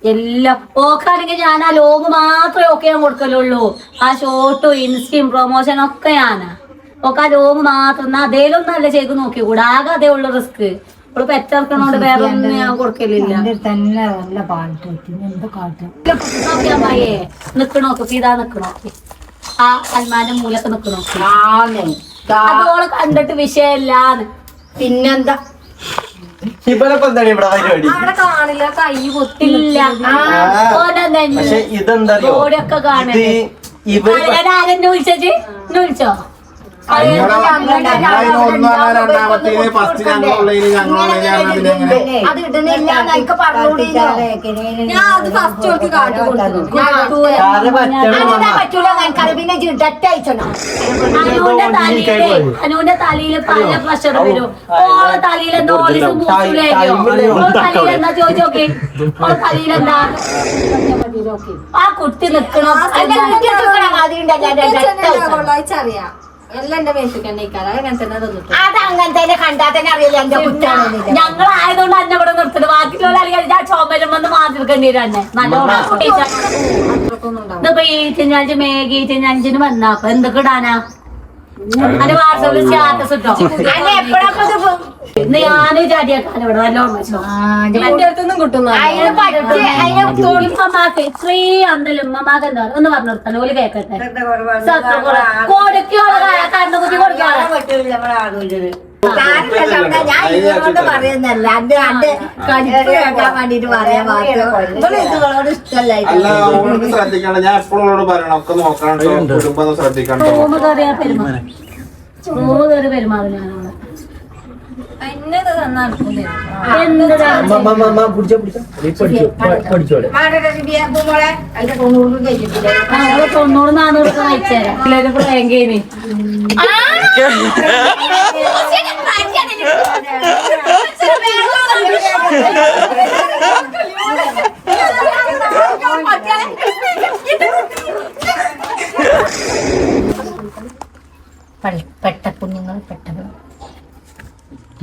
എല്ലാം ഓക്കാണെങ്കിൽ ഞാൻ ആ ലോഗ് മാത്രമേ ഓക്കെ ഞാൻ കൊടുക്കലുള്ളൂ. ആ ഷോർട്ടും ഇൻസ്റ്റയും പ്രൊമോഷനും ഒക്കെ ഞാനാ. ഓക്കെ ആ ലോഗ് മാത്രം എന്നാ അതേലൊന്നും അല്ല ചെയ്ത് നോക്കിക്കൂടെ. ആകെ അതേ ഉള്ള റിസ്ക്. ഇപ്പോൾ പെറ്റിറക്കണോണ്ട് വേറെ ഒന്നും ഞാൻ കൊടുക്കലില്ല. നോക്കിയമ്മയെ നിക്കണോക്ക് ഇതാ നിക്കണോക്ക് ആ അൽമാന്റെ മൂലൊക്കെ നിക്കണോക്ക് അതോളെ കണ്ടിട്ട് വിഷയല്ലാന്ന്. പിന്നെന്താ അവിടെ കാണില്ല കൈ പൊത്തില്ല ഓടൊക്കെ കാണുന്നത്. ആരെന്നെ വിളിച്ചു വിളിച്ചോ അനുവിന്റെ തലയില് പല പ്രഷർ വരും. ഓളെ തലയിൽ എന്താ തലയിലെന്താ ചോദിച്ചോക്കെ ഓളെ തലയിലെന്താ ആ കുട്ടി നിക്കണം. ഞങ്ങളായതുകൊണ്ട് അന്നെ ഇവിടെ നിർത്തുന്നത്. ബാക്കിയുള്ള ഞാൻ ചോമലും വന്ന് മാറ്റിരിക്കേണ്ടി വരും അന്നെ നല്ലോണം. ഇതിപ്പോ ഈ ചെഞ്ഞാഴ്ച മേഘി ചെഞ്ഞാഞ്ചിന് വന്നാ എന്തൊക്കെ ഇടാനാ അന്റെ വാട്സാപ്പിൽ സ്റ്റാറ്റസ് ഇട്ടോ. ഇന്ന് ഞാനും ചാടിയാക്കാൻ ഇവിടെ നല്ലോണം എന്റെ അടുത്തൊന്നും കിട്ടുന്നു. ഇത്രയും അന്തലും ഉമ്മമാക്ക് എന്താ ഒന്ന് പറഞ്ഞു കൊടുത്താൽ ഓല് കേക്കട്ടെ. കൊടുക്കോളെ കണ്ണു കുത്തി കൊടുക്കാതെ ഞാൻ ഇതുകൊണ്ട് പറയുന്നല്ല അന്റെ കടിപ്പ് കേൾക്കാൻ വേണ്ടിട്ട് പറയാൻ ഇതുകളോട് ഇഷ്ടമല്ല. ശ്രദ്ധിക്കണം. ഞാൻ എപ്പോഴും പറയണം ഒക്കെ നോക്കണം. കുടുംബം ശ്രദ്ധിക്കണം. റൂമ് കയറിയാ പെരുമാറും ഞങ്ങള് 90-400 അയച്ചുതരാം. പ്രാങ്കേന് പെട്ട കുഞ്ഞുങ്ങൾ പെട്ടത്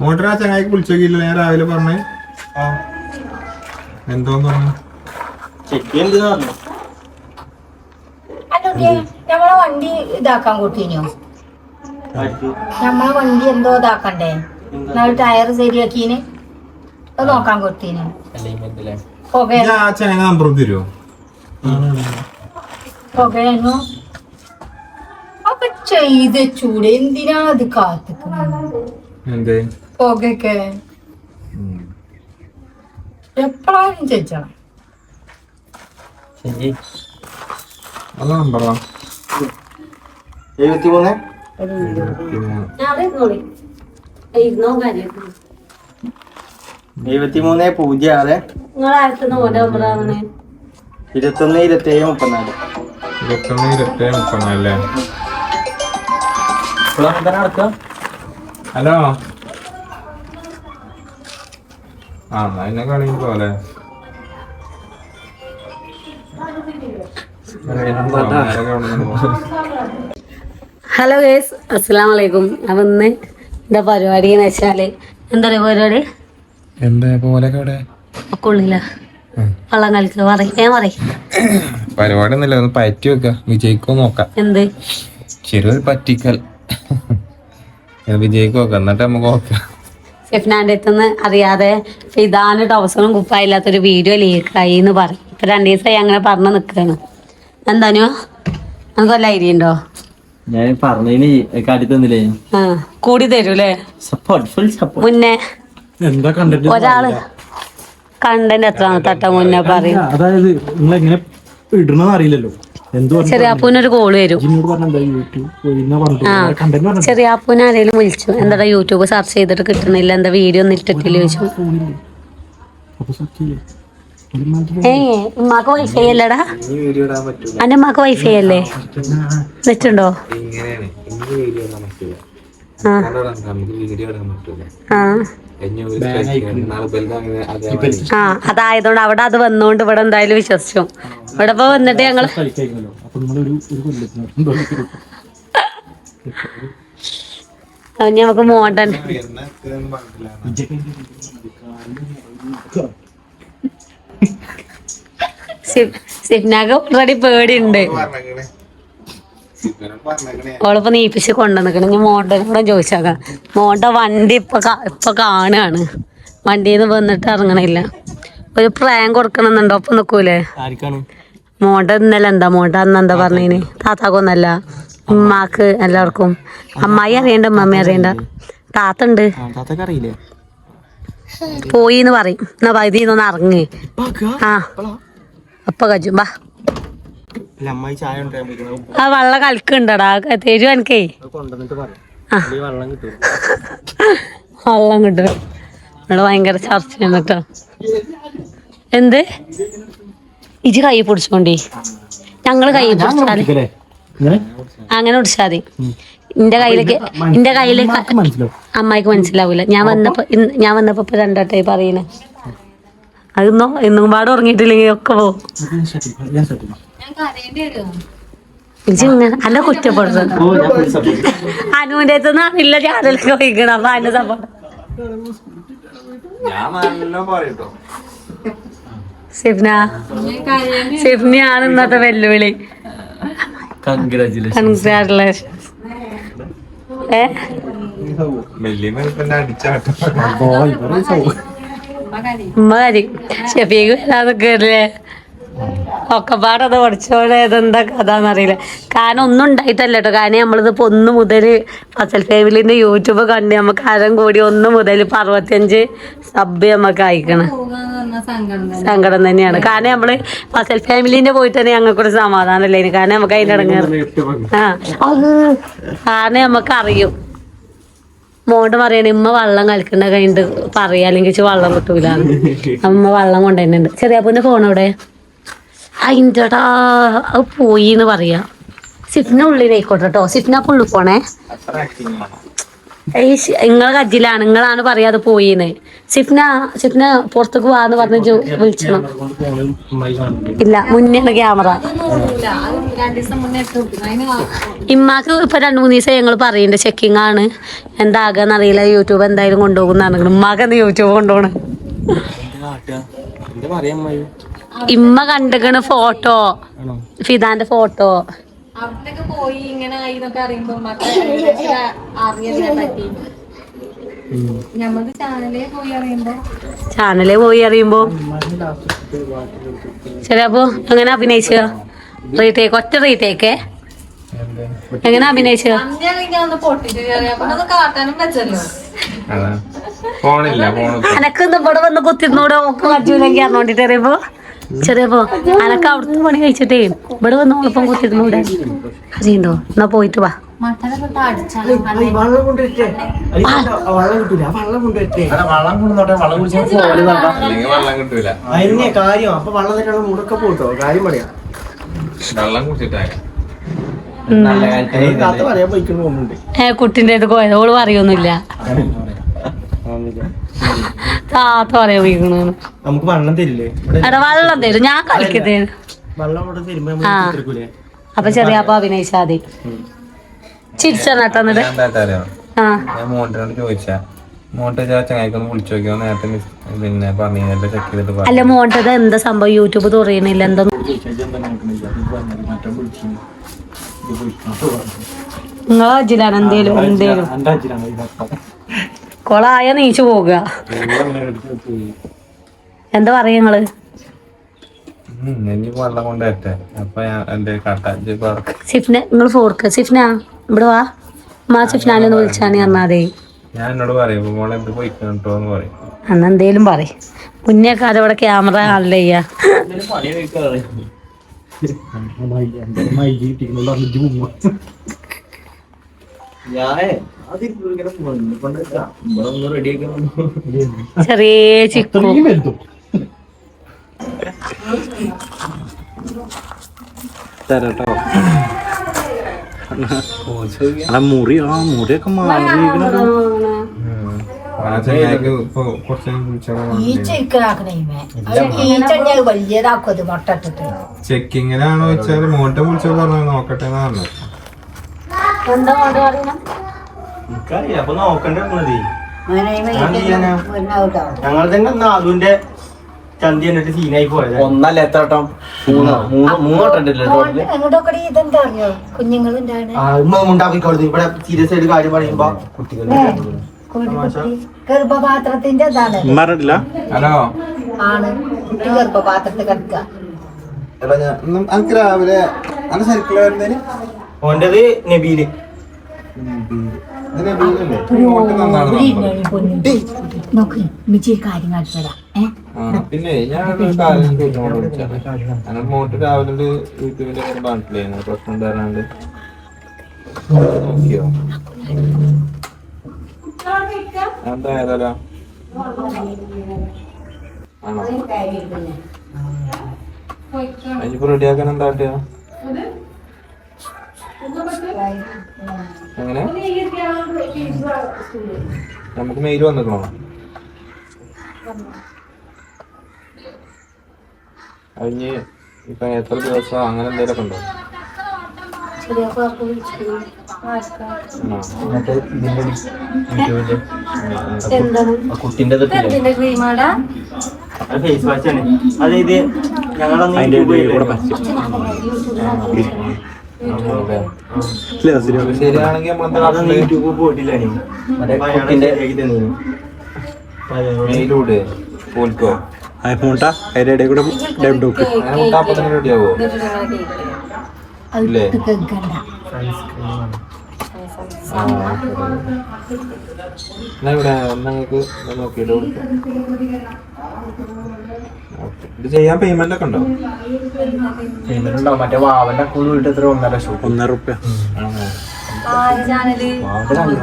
മോട്ടറാ ചങ്ങായിക്ക് വിളിച്ചോക്കില്ല. ഞാൻ രാവിലെ പറഞ്ഞേ എന്തോന്ന് പറഞ്ഞു. നമ്മളെ വണ്ടി ഇതാക്കാൻ കൂട്ടിനോ? നമ്മളെ വണ്ടി എന്തോ ഇതാക്കണ്ടേ? ടയർ ശരിയാക്കീന് അത് നോക്കാൻ കൊടുത്തീന്. ചങ്ങ നമ്പർ തരുമോ? പുകയെന്നു ഒക്കെ ചെയ്ത് ചൂട് എന്തിനാ അത് കാത്തിക്കുന്നത്? പുകയൊക്കെ എപ്പോഴായാലും ചോദിച്ചണം. നമ്പറാ 73 0 ഹലോ ആ എന്നെ കളി പോലെ ഹലോ ഗൈസ്, അസ്സലാമു അലൈക്കും. അപ്പം ഇന്ന് എന്താ പരിപാടി എന്ന് വെച്ചാല് എന്താ പറയുക പരിപാടി ഒക്കെ ഉള്ളില്ല വള്ളം കളിക്കുക പരിപാടി ഒന്നുമില്ല. ഒന്ന് പറ്റി വെക്ക വിജയിക്കോ നോക്കാം. എന്ത് ചെറിയൊരു പറ്റിക്കൽ വിജയിക്കോ നോക്കാം എന്നിട്ട് നമുക്ക് നോക്കാം. ഷെഫ്നാന്റെ അടുത്തുനിന്ന് അറിയാതെ ഫിദാന് ടൗസറും കുപ്പായില്ലാത്തൊരു വീഡിയോ ലീക്കായി എന്ന് പറയും. ഇപ്പൊ 2 ദിവസമായി അങ്ങനെ പറഞ്ഞു നിൽക്കുകയാണ്. എന്താനോ നമുക്ക് വല്ല ഐഡിയ ഉണ്ടോ? ഞാൻ പറഞ്ഞതിന് തന്നില്ലേ? കൂടി തരൂല്ലേ? മുന്നേ ഒരാള് കണ്ടന്റ് എത്ര തട്ട മുന്നേ പറയും. അതായത് നിങ്ങൾ എങ്ങനെ ഇടണമെന്ന് അറിയില്ലല്ലോ. ചെറിയാപ്പൂനൊരു കോള് വരും. ചെറിയാപ്പൂന് ആരെങ്കിലും വിളിച്ചു എന്താ യൂട്യൂബ് സെർച്ച് ചെയ്തിട്ട് കിട്ടണില്ല, എന്താ വീഡിയോ ഒന്നും ഇട്ടിട്ടില്ല ചോദിച്ചു. ഉമ്മാക്ക് വൈഫൈ അല്ലടാ? അന്റെ ഉമ്മാക്ക് വൈഫൈ അല്ലേ? നെറ്റുണ്ടോ? അതായതുകൊണ്ട് അവിടെ അത് വന്നോണ്ട് ഇവിടെ എന്തായാലും വിശ്വസിച്ചു. ഇവിടെ ഇപ്പൊ വന്നിട്ട് ഞങ്ങള് നമുക്ക് മോഡൻ സിഫ്നാക്ക് ഓൾറെഡി പേടിയുണ്ട്. ഓളിപ്പോ നീപ്പിച്ച് കൊണ്ടുവന്നിക്കണം. ഇനി മോണ്ടനോടും ചോദിച്ചാക്കാം. മോണ്ട വണ്ടി ഇപ്പൊ കാണുകയാണ്. വണ്ടിയിൽ നിന്ന് വന്നിട്ട് ഇറങ്ങണില്ല. ഒരു പ്രായം കൊടുക്കണമെന്നുണ്ടോ? ഒപ്പം നിക്കൂലേ? മോണ്ട ഇന്നലെ മോണ്ട അന്ന് എന്താ പറഞ്ഞീന്? താത്താക്കൊന്നല്ല, ഉമ്മാക്ക് എല്ലാവർക്കും. അമ്മായി അറിയണ്ട, ഉമ്മമ്മ അറിയണ്ട. താത്ത ഉണ്ട്, പോയിന്ന് പറയും. എന്നാ വൈദ്യുന്ന് ഇറങ്ങി. ആ അപ്പൊ കജു ബാ. ആ വെള്ള കളിക്കുണ്ടടാ, തരൂ എനിക്കേ. വെള്ളം കിട്ടും. ഇവിടെ ഭയങ്കര ചർച്ചയാണ് കേട്ടോ. എന്ത് ഇജ് കൈ പിടിച്ചോണ്ടി, ഞങ്ങള് കൈ പിടിച്ചാല് അങ്ങനെ പിടിച്ചാൽ മതി. എന്റെ കയ്യിലേക്ക് അമ്മായിക്ക് മനസ്സിലാവൂല. ഞാൻ വന്നപ്പോ ഇപ്പൊ രണ്ടോട്ടായി പറയണേ. അതൊന്നോ ഇന്നും പാട് ഉറങ്ങിയിട്ടില്ലെങ്കിൽ ഒക്കെ പോവും. അല്ല കുറ്റപ്പെടുന്നത് അനുവിന്റെ അടുത്ത് അറിയില്ല. ചാനലൊക്കെ വഹിക്കണം. അപ്പൊ അതിന്റെ സപ്പോർട്ട് സിഫ്നിയാണ് ഇന്നത്തെ വെല്ലുവിളി. കൺഗ്രാറ്റുലേഷൻ. ഉമ്മ കാര്യം ഷെഫീക്ക് വരാതൊക്കെ അല്ലേ? ഒക്കെ പാടത് പഠിച്ചോടെ ഏതെന്താ കഥ എന്നറിയില്ല. കാരണം ഒന്നും ഉണ്ടായിട്ടല്ല കേട്ടോ. കാരണം നമ്മളിതിപ്പോ 1 മുതൽ ഫസൽ ഫാമിലിന്റെ യൂട്യൂബ് കണ്ട് നമുക്ക് 1 കോടി 1 മുതൽ 65 സബ് നമുക്ക് അയക്കണം. സങ്കടം തന്നെയാണ്. കാരണം നമ്മള് ഫസൽ ഫാമിലിന്റെ പോയിട്ട് തന്നെ ഞങ്ങൾക്കൊരു സമാധാനമല്ലേ. കാരണം നമുക്ക് അതിന്റെ ഇടങ്ങേറ് കാരണം നമുക്ക് അറിയും. മോണ്ട് പറയണേ ഉമ്മ വെള്ളം കളിക്കണ്ട കഴിഞ്ഞിട്ട് പറയാ, അല്ലെങ്കിൽ വെള്ളം കിട്ടൂല. അമ്മ വെള്ളം കൊണ്ടുതന്നെയുണ്ട്. ചെറിയാപ്പൂന്റെ ഫോണവിടെ അതിൻ്റെടാ അത് പോയിന്ന് പറയാ. സിഫ്ന ഉള്ളിലായിക്കോട്ടെ കേട്ടോ. സിഫ്ന പുള്ളി പോണേ. നിങ്ങളെ കജ്ജിലാണ്, നിങ്ങളാണ് പറയാതെ പോയിന്ന്. സിഫ്ന പുറത്തേക്ക് വാന്ന് പറഞ്ഞ് വിളിച്ചണം. ഇല്ല, മുന്നേ ക്യാമറ. ഇമ്മാക്ക് ഇപ്പൊ 2-3 ദിവസം ഞങ്ങൾ പറയുന്നുണ്ട് ചെക്കിങ് ആണ്, എന്താകാന്നറിയില്ല. യൂട്യൂബ് എന്തായാലും കൊണ്ടുപോകുന്നാണ്. ഉമ്മാക്കെന്ത് യൂട്യൂബ് കൊണ്ടുപോകണം? ഇമ്മ കണ്ടിക്കണ് ഫോട്ടോ, ഫിദാന്റെ ഫോട്ടോ. പോയി ഇങ്ങനെ ചാനലേ പോയി അറിയുമ്പോ ചിലപ്പോ അങ്ങനെ അഭിനയിച്ച റീടേക്ക്, ഒറ്റ റീടേക്കേ എങ്ങനെ അഭിനയിച്ച അനക്കൊന്ന് ഇവിടെ വന്ന് കുത്തിരുന്നൂടെ ഓക്ക് മജൂലെങ്കിൽ അറിഞ്ഞോണ്ടിട്ട് അറിയുമ്പോ ചെറിയപ്പോ അനക്ക് അവിടുത്തെ പണി കഴിച്ചിട്ടേ ഇവിടെ വന്ന് ഓളപ്പം കുത്തിരുന്നൂടെ അറിയണ്ടോ? എന്നാ പോയിട്ട് വാ. കുട്ടിന്റെ അടുത്ത് പോയത് ഓള് പറയൊന്നുമില്ല. താത്ത പറയാ പോയിക്കണു. നമുക്ക് വെള്ളം തരില്ലേ? എടാ വെള്ളം തരും, ഞാൻ കളിക്കത്തേ. അപ്പൊ ചെറിയപ്പ അഭിനയിച്ചാ മതി. ചിരിച്ചെന്നിട്ട് അല്ല മോണ്ടത് എന്താ സംഭവം? യൂട്യൂബ് തുറയണില്ല എന്താ? നിങ്ങളെ അജിലാണ് എന്തേലും കൊളായ നീച്ചു പോവുക. എന്താ പറയാ നിങ്ങള്? സിഫ്ന നിങ്ങൾ ഫോർക്ക് സിഫ്ന ഇവിടെ വാ. മാ സിഫ്നാനൊന്ന് വിളിച്ചാണ് പറഞ്ഞാതേ. അന്ന് എന്തേലും പറയും. മുന്നേ കാലം ഇവിടെ ക്യാമറ ആണല്ലേ ചെയ്യാ. ചെറിയ ചിക്കു മുറിയൊക്കെ ചെക്കിങ്ങിനാണോ വെച്ചാല് മോട്ടെ വിളിച്ചോ പറഞ്ഞു നോക്കട്ടെ എന്നാണ്. അപ്പൊ നോക്കണ്ടേ ഞങ്ങൾ തന്നെ നാലുവിന്റെ ചന്തി എന്നിട്ട് സീനായി പോയത്. ഒന്നല്ല എത്ര വട്ടം? മൂന്നോട്ടം എങ്ങോട്ടൊക്കെ ഇതെന്താ അറിയോ കുഞ്ഞുങ്ങളുണ്ടാണ് ഉണ്ടാക്കിക്കോളൂ. ഇവിടെ സീരിയസ് ആയിട്ട് കാര്യം പറയുമ്പോ കുട്ടികൾ ഗർഭപാത്രത്തിന്റെ ഇതാണ് പറഞ്ഞിട്ടില്ല. ഹലോ ആണ് കുട്ടി ഗർഭപാത്രത്തിൽ കിടക്കുക. എനിക്ക് രാവിലെ നല്ല സർക്കിൾ വരുന്നതിന് ഓൻ്റെത് നബീല്. നോക്ക് മിച്ചി കാര്യം കാണിച്ചതാ. പിന്നെ ഞാനൊരു കാര്യം ചോദിച്ചോണ്ട് വിളിച്ചാണ്. മോട്ട് രാവിലെ യൂട്യൂബിന്റെ കാണിച്ചില്ലായിരുന്നു പ്രശ്നം ഉണ്ടായിരുന്നാണ്ട് നോക്കിയോ? എന്താ ഏതായാലും ആണോ അതിനിപ്പോ റെഡിയാക്കാൻ എന്താ കാട്ടിയ? എങ്ങനെ നമുക്ക് മെയിൽ വന്നിക്കണോ? അതിന് ഇപ്പൊ എത്ര ദിവസം അങ്ങനെ എന്തെങ്കിലുമൊക്കെ ഉണ്ടോ? കുട്ടിന്റെ ഫേസ് വാഷ് ആണ്. അതായത് ഞങ്ങളൊന്ന് ശരിയാണെങ്കിൽ അതൊന്നും യൂട്യൂബ് പോയിട്ടില്ല. മെയിലൂടെ പോൽക്കോ റെഡിയാവോ? ഇല്ലേ? എന്നാ ഇവിടെ നിങ്ങൾക്ക് നോക്കിയിട്ട് കൊടുക്കാം. ഇത് ചെയ്യാൻ പേയ്മെന്റ് ഒക്കെ ഉണ്ടോ? പേയ്മെന്റ് ഉണ്ടാവും. മറ്റേ വാവന്റെ അക്കൗണ്ട് പോയിട്ട് എത്ര 1.5 ലക്ഷം? 1.5 റുപ്യ.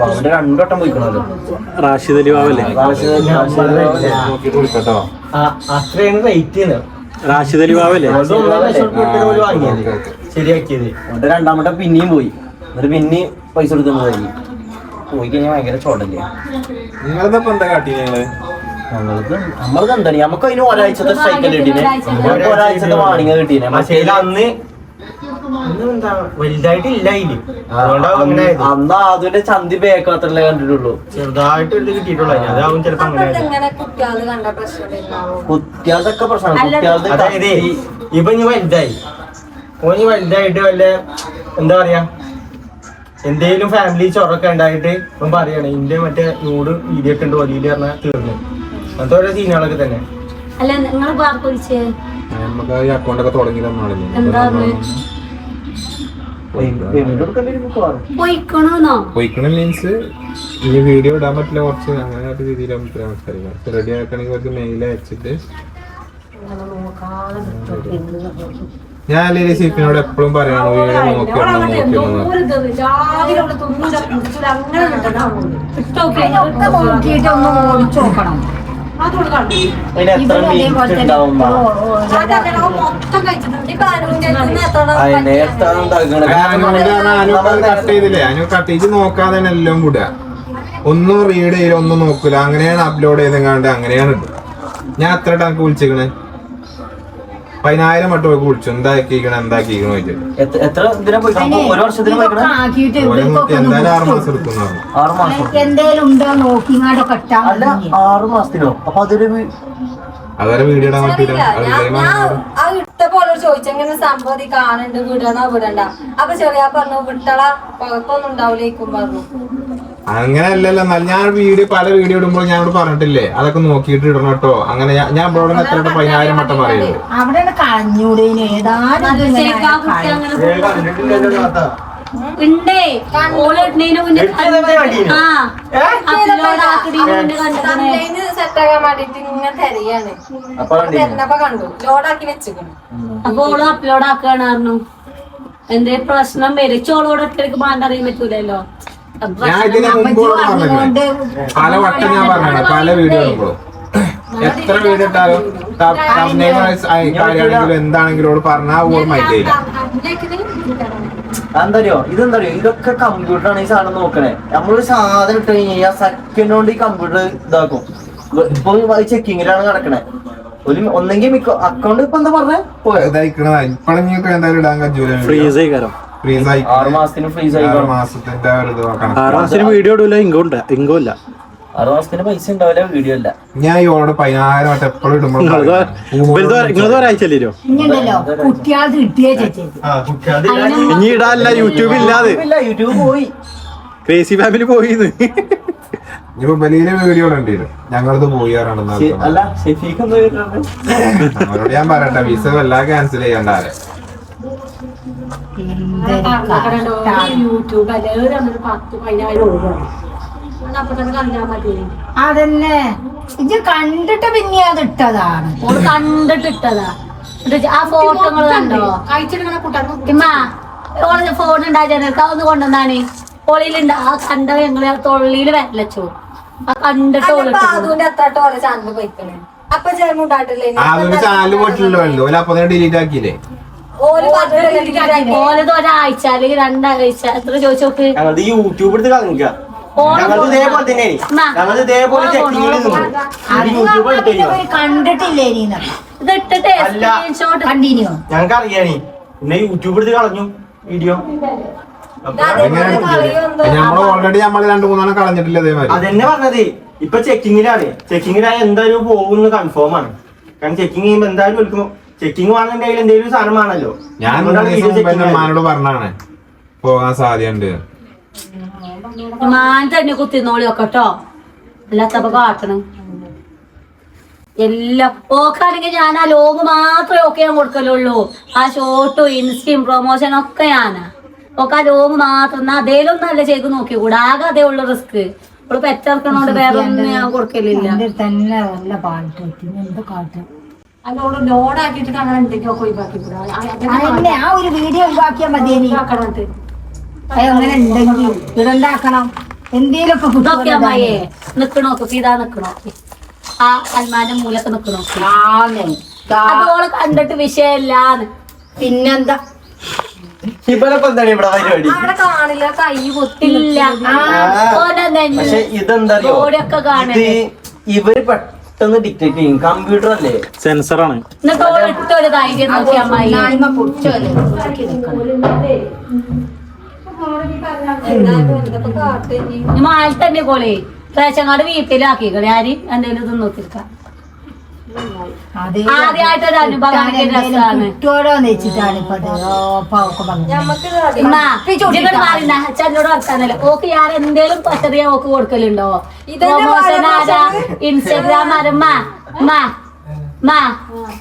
വാവന്റെ 2 വട്ടം പോയിക്കണല്ലോ. റാഷിദ് അലി വാവല്ലേ? നോക്കിയിട്ട് കൊടുക്കട്ടോ. അത്രയാണ് റേറ്റ്. റാഷിദ് അലി വാവല്ലേ? ശരിയാക്കിയത്. അവന്റെ രണ്ടാമത്തെ പിന്നെയും പോയി. എന്നിട്ട് പിന്നെയും പൈസ കൊടുത്തു പോയി കഴിഞ്ഞാൽ ഭയങ്കര ചോടല്ലേ. നിങ്ങളിപ്പോ എന്താ കാട്ടി? നമ്മൾക്ക് എന്താണ് നമുക്ക് അതിന് ഒരാഴ്ചത്തെ സൈക്കിൾ കിട്ടീനെ, ഒരാഴ്ചത്തെ വാണിങ് കിട്ടീനെ. പക്ഷേ അന്ന് എന്താ വലുതായിട്ടില്ല. ഇതില് അന്ന് അതിന്റെ ചന്തി ബേക്ക് മാത്രമല്ലേ കണ്ടിട്ടുള്ളൂ. ചെറുതായിട്ട് എടുത്ത് കിട്ടിയിട്ടുള്ളൂ. അതാവും ചിലപ്പോ അങ്ങനെ കുട്ടികളുടെ പ്രശ്നമാണ്. അതായത് ഇപ്പൊ ഇനി വലുതായി ഓന് വലുതായിട്ട് വല്ല എന്താ പറയാ എന്തേലും ഫാമിലി ചൊറൊക്കെ ഉണ്ടായിട്ട് ഇപ്പം പറയാണ് ഇന്റെ മറ്റേ നൂറ് വീഡിയോ ഒക്കെ ഉണ്ട് വലിയ പറഞ്ഞാൽ തീർന്നു. അങ്ങനത്തെ ഓരോ സീനുകളൊക്കെ തന്നെ. അല്ല നിങ്ങൾ നമുക്ക് ഈ അക്കൗണ്ട് ഒക്കെ തുടങ്ങി തന്നാളില്ലേ? പോയിക്കണ മീൻസ് ഇനി വീഡിയോ ഇടാൻ പറ്റില്ല, കുറച്ച് അങ്ങനെ ഒരു രീതിയിൽ നമുക്ക് റെഡി ആക്കണമെങ്കിൽ കുറച്ച് മെയിൽ അയച്ചിട്ട് ഞാൻ അല്ലെങ്കിൽ സിപ്പിനോട് എപ്പോഴും പറയണോ വീഡിയോ നോക്കിയിട്ട് ഒന്ന് ഓടിച്ചു നോക്കണം. കട്ട് ചെയ്തില്ലേ? അതിന് കട്ട് ചെയ്ത് നോക്കാതെ എല്ലാം വിടുക. ഒന്നും റീഡ് ചെയ്യില്ല, ഒന്നും നോക്കൂല. അങ്ങനെയാണ് അപ്ലോഡ് ചെയ്തെങ്ങാണ്ട് അങ്ങനെയാണ് ഇട്ടത്. ഞാൻ എത്ര ടങ്ക് വിളിച്ചിക്കണേ? 10,000 വട്ടം വിളിച്ചു. എന്താക്കിക്കണ എന്താക്കിക്കണോ ചോദിച്ചു. എന്തായാലും 6 മാസം എടുക്കും. 6 മാസം എന്തേലും ഉണ്ടോ നോക്കിങ്ങാണ്ടൊക്കെ 6 മാസത്തിനോ? അപ്പൊ അതൊരു അതുവരെ വീഡിയോ ഇടാൻ പറ്റില്ല. ഇട്ട പോലെ ചോദിച്ചെങ്ങനെ സംഭവം കാണുന്നുണ്ട് വിടണോ വിടണ്ട. അപ്പൊ ചെറിയ പറഞ്ഞു വിട്ടള കുഴപ്പമൊന്നും ഉണ്ടാവില്ലേക്കും പറഞ്ഞു. അങ്ങനെയല്ലല്ലോ. ഞാൻ പല വീഡിയോ ഇടുമ്പോൾ ഞാനോട് പറഞ്ഞിട്ടില്ലേ അതൊക്കെ നോക്കിയിട്ട് ഇടണം കേട്ടോ. അങ്ങനെ ഞാൻ ഇവിടെ എത്ര 10,000 വട്ടം പറയുന്നത്. അവിടെ കളഞ്ഞൂടെ ഉണ്ടേ ഓളിടുന്നതിന് മുന്നേ സെറ്റാക്കാൻ വേണ്ടിട്ട് ഇങ്ങനെ തെരയാണ്. തെരഞ്ഞപ്പോ കണ്ടു ലോഡാക്കി വെച്ചിക്കണം. അപ്പൊ ഓള് അപ്ലോഡ് ആക്കാണ്. എന്തേ പ്രശ്നം വരച്ചോളോട് ഒറ്റയ്ക്ക് മാണ്ടറിയാൻ പറ്റൂലല്ലോ. ഞാൻ ഇതിന് മുമ്പോട് പറഞ്ഞിട്ടുണ്ട്, പല വട്ടം ഞാൻ പറഞ്ഞാണ്. പല വീഡിയോ ഇടുമ്പോഴും എത്ര വീഡിയോ ഇട്ടാലും കാര്യമാണെങ്കിലും എന്താണെങ്കിലും പറഞ്ഞാൽ ഓൾ മൈൻഡ്. എന്താറിയോ ഇതെന്താറിയോ ഇതൊക്കെ കമ്പ്യൂട്ടറാണ് ഈ സാധനം നോക്കണേ. നമ്മളൊരു സാധനം ഇട്ട് കഴിഞ്ഞാൽ സെക്കൻഡ് കൊണ്ട് ഈ കമ്പ്യൂട്ടർ ഇതാക്കും. ഇപ്പൊ ചെക്കിങ്ങിലാണ് നടക്കണേ. ഒന്നെങ്കിൽ അക്കൗണ്ട് ഇപ്പൊ എന്താ പറഞ്ഞേ എന്തായാലും ഇടാൻ കഴിയൂല. ഫ്രീസ് ആയി 6 മാസത്തിന് ഫ്രീസ് ആയി. 6 മാസത്തിന്റെ ഒരു ഇത് നോക്കണം. 6 മാസത്തിന് വീഡിയോ ഇടൂല, ഇൻകം ഇല്ല. 6 മാസത്തിന് പൈസ ഉണ്ടാവില്ല, വീഡിയോ അല്ല. ഞാൻ ഇവളോട് 10,000 വട്ടം എപ്പോഴും ഇടുമ്പോൾ നിങ്ങളത് ഒരാഴ്ചല്ലോ ഇനിയുണ്ടല്ലോ കുട്ടികൾക്ക് കിട്ടിയേ ചേച്ചി. ഇനി ഇടാല്ല യൂട്യൂബ് ഇല്ലാതെ യൂട്യൂബ് പോയി. ക്രേസി ഫാമിലി പോയിന്ന്. ഇപ്പൊ വലിയ വീഡിയോ ഉണ്ടല്ലോ ഞങ്ങളത് പോയാറാണെന്ന് അല്ല ഷെഫീഖ് എന്താ കേട്ടിട്ടുണ്ട്? അവരോട് ഞാൻ പറയട്ടെ വിസ വല്ലാതെ ക്യാൻസൽ ചെയ്യണ്ടാരെ. യൂട്യൂബ് അല്ലേ 10-15 അപ്പൊ തന്നെ കണ്ടാ മതി. അതന്നെ ഇത് കണ്ടിട്ട് പിന്നെ അത് ഇട്ടതാണ്. ഓള് കണ്ടിട്ട് ഇട്ടതാ. എന്നിട്ട് ആ ഫോട്ടോകൾ കണ്ടോ? ഇമ്മ ഓളെ ഫോൺ ഉണ്ടായിട്ട് ഒന്ന് കൊണ്ടുവന്നാണ്. പൊളിയിലുണ്ട് ആ കണ്ട ഞങ്ങള് തൊള്ളിയില് വരലച്ചോ. ആ കണ്ടിട്ട് അതുകൊണ്ട് എത്ര ഓരോ ചാനൽ പോയിക്കണേ. അപ്പൊ ചേർന്നുണ്ടായിട്ടില്ലേ അതൊരു ചാനൽ പോയിട്ടുള്ളൂ അപ്പൊ തന്നെ ഡിലീറ്റ് ആക്കിയില്ലേ. ഓല് പറഞ്ഞിട്ട് ഓലത് ഒരാഴ്ച അല്ലെങ്കിൽ 2 ആഴ്ച എത്ര ചോദിച്ചു നോക്ക്. ഞങ്ങളത് യൂട്യൂബ് എടുത്ത് കളഞ്ഞിക്ക. ഞങ്ങളത് ഇതേപോലെ തന്നെ ഞങ്ങളത് ഇതേപോലെ ചെക്കിങ്ങിൽ യൂട്യൂബ് എടുത്തു കണ്ടിട്ടില്ലേ നീ ഇത് ഇട്ടിട്ട് സ്ക്രീൻഷോട്ട് കണ്ടിന്യൂ. ഞങ്ങൾക്ക് അറിയാനേ. പിന്നെ യൂട്യൂബ് എടുത്ത് കളഞ്ഞു വീഡിയോ. നമ്മൾ ഓൾറെഡി നമ്മൾ 2-3 കളഞ്ഞിട്ടില്ല അതേമാതിരി. അതെന്നെ പറഞ്ഞത് ഇപ്പൊ ചെക്കിങ്ങിലാണ്. ചെക്കിങ്ങിലായ എന്തായാലും പോകുന്ന കൺഫേം ആണ്. കാരണം ചെക്കിങ് ചെയ്യുമ്പോ എന്തായാലും വിളിക്കുമ്പോ ചെക്കിങ് വാങ്ങുന്നുണ്ടെങ്കിൽ എന്തെങ്കിലും സാധനം ആണല്ലോ. ഞാൻ 3 ദിവസം മുമ്പ് എന്റെ അമ്മാനോട് പറഞ്ഞാണ് പോകാൻ സാധ്യതയുണ്ട്. മാൻ തന്നെ കുത്തിന്നോളിയൊക്കെ കേട്ടോ. അല്ലാത്തപ്പോ കാട്ടണം എല്ലാം ഓക്കാണെങ്കിൽ ഞാൻ ആ ലോഗ് മാത്രമേ ഓക്കെ ഞാൻ കൊടുക്കലുള്ളൂ. ആ ഷോർട്ടും ഇൻസ്റ്റയും പ്രൊമോഷനും ഒക്കെ ഞാനാ ഒക്കെ ആ ലോഗ് മാത്രം. എന്നാ അതേലൊന്നും അല്ല ചെയ്ത് നോക്കിക്കൂടെ. ആകെ അതേ ഉള്ള റിസ്ക്. ഇപ്പോൾ പെറ്റിറക്കണോണ്ട് വേറെ ഒന്നും ഞാൻ കൊടുക്കലില്ല. തന്നെ നല്ല പാട്ട് എന്ത് കാട്ട് അതോട് ലോഡാക്കിട്ട് അങ്ങനെ എന്തെങ്കിലും ഒക്കെ ഒഴിവാക്കിക്കൂടാ. അതന്നെ ആ ഒരു വീഡിയോ ഒഴിവാക്കിയാൽ മതി. അങ്ങനെ ഉണ്ടെങ്കിൽ ഇതുണ്ടാക്കണം എന്തേലൊക്കെ ഇതൊക്കെ അമ്മായേ നിക്കണോക്ക് ഇതാ നിക്കണോക്ക് ആ അൽമാന്റെ മൂലൊക്കെ നിക്കണോക്ക്. അതോള് കണ്ടിട്ട് വിഷയല്ലാന്ന്. പിന്നെന്താ ഇവരൊക്കെ എന്താണ് ഇവിടെ പരിപാടി? അവിടെ കാണില്ല, കൈ ഇല്ല പക്ഷെ ഇതെന്താ അറിയോ, ഓടിയൊക്കെ ഇത് കാണുന്നത്. ഇവര് പെട്ടെന്ന് ഡിക്റ്റേറ്റ് ചെയ്യും. കമ്പ്യൂട്ടർ അല്ലേ, സെൻസറാണ്. എന്നിട്ട് ഓള് ഇട്ടൊരു ധൈര്യം നോക്കി അമ്മായി. മാൽ തന്നെ കോളേ റേഷൻ കാർഡ് വീട്ടിലാക്കിക്കളെ. ആര് എന്തെങ്കിലും ഇത് നോക്കിയിരിക്കാം. ആദ്യമായിട്ടൊരു അനുഭവം രസമാണ്. ചെന്നോട് വർത്താനല്ലേ ഓക്ക് ഞാൻ എന്തേലും പച്ചറിയ ഓക്ക് കൊടുക്കലുണ്ടോ? പ്രൊമോഷൻ ആരാ? ഇൻസ്റ്റഗ്രാം ആരമ്മ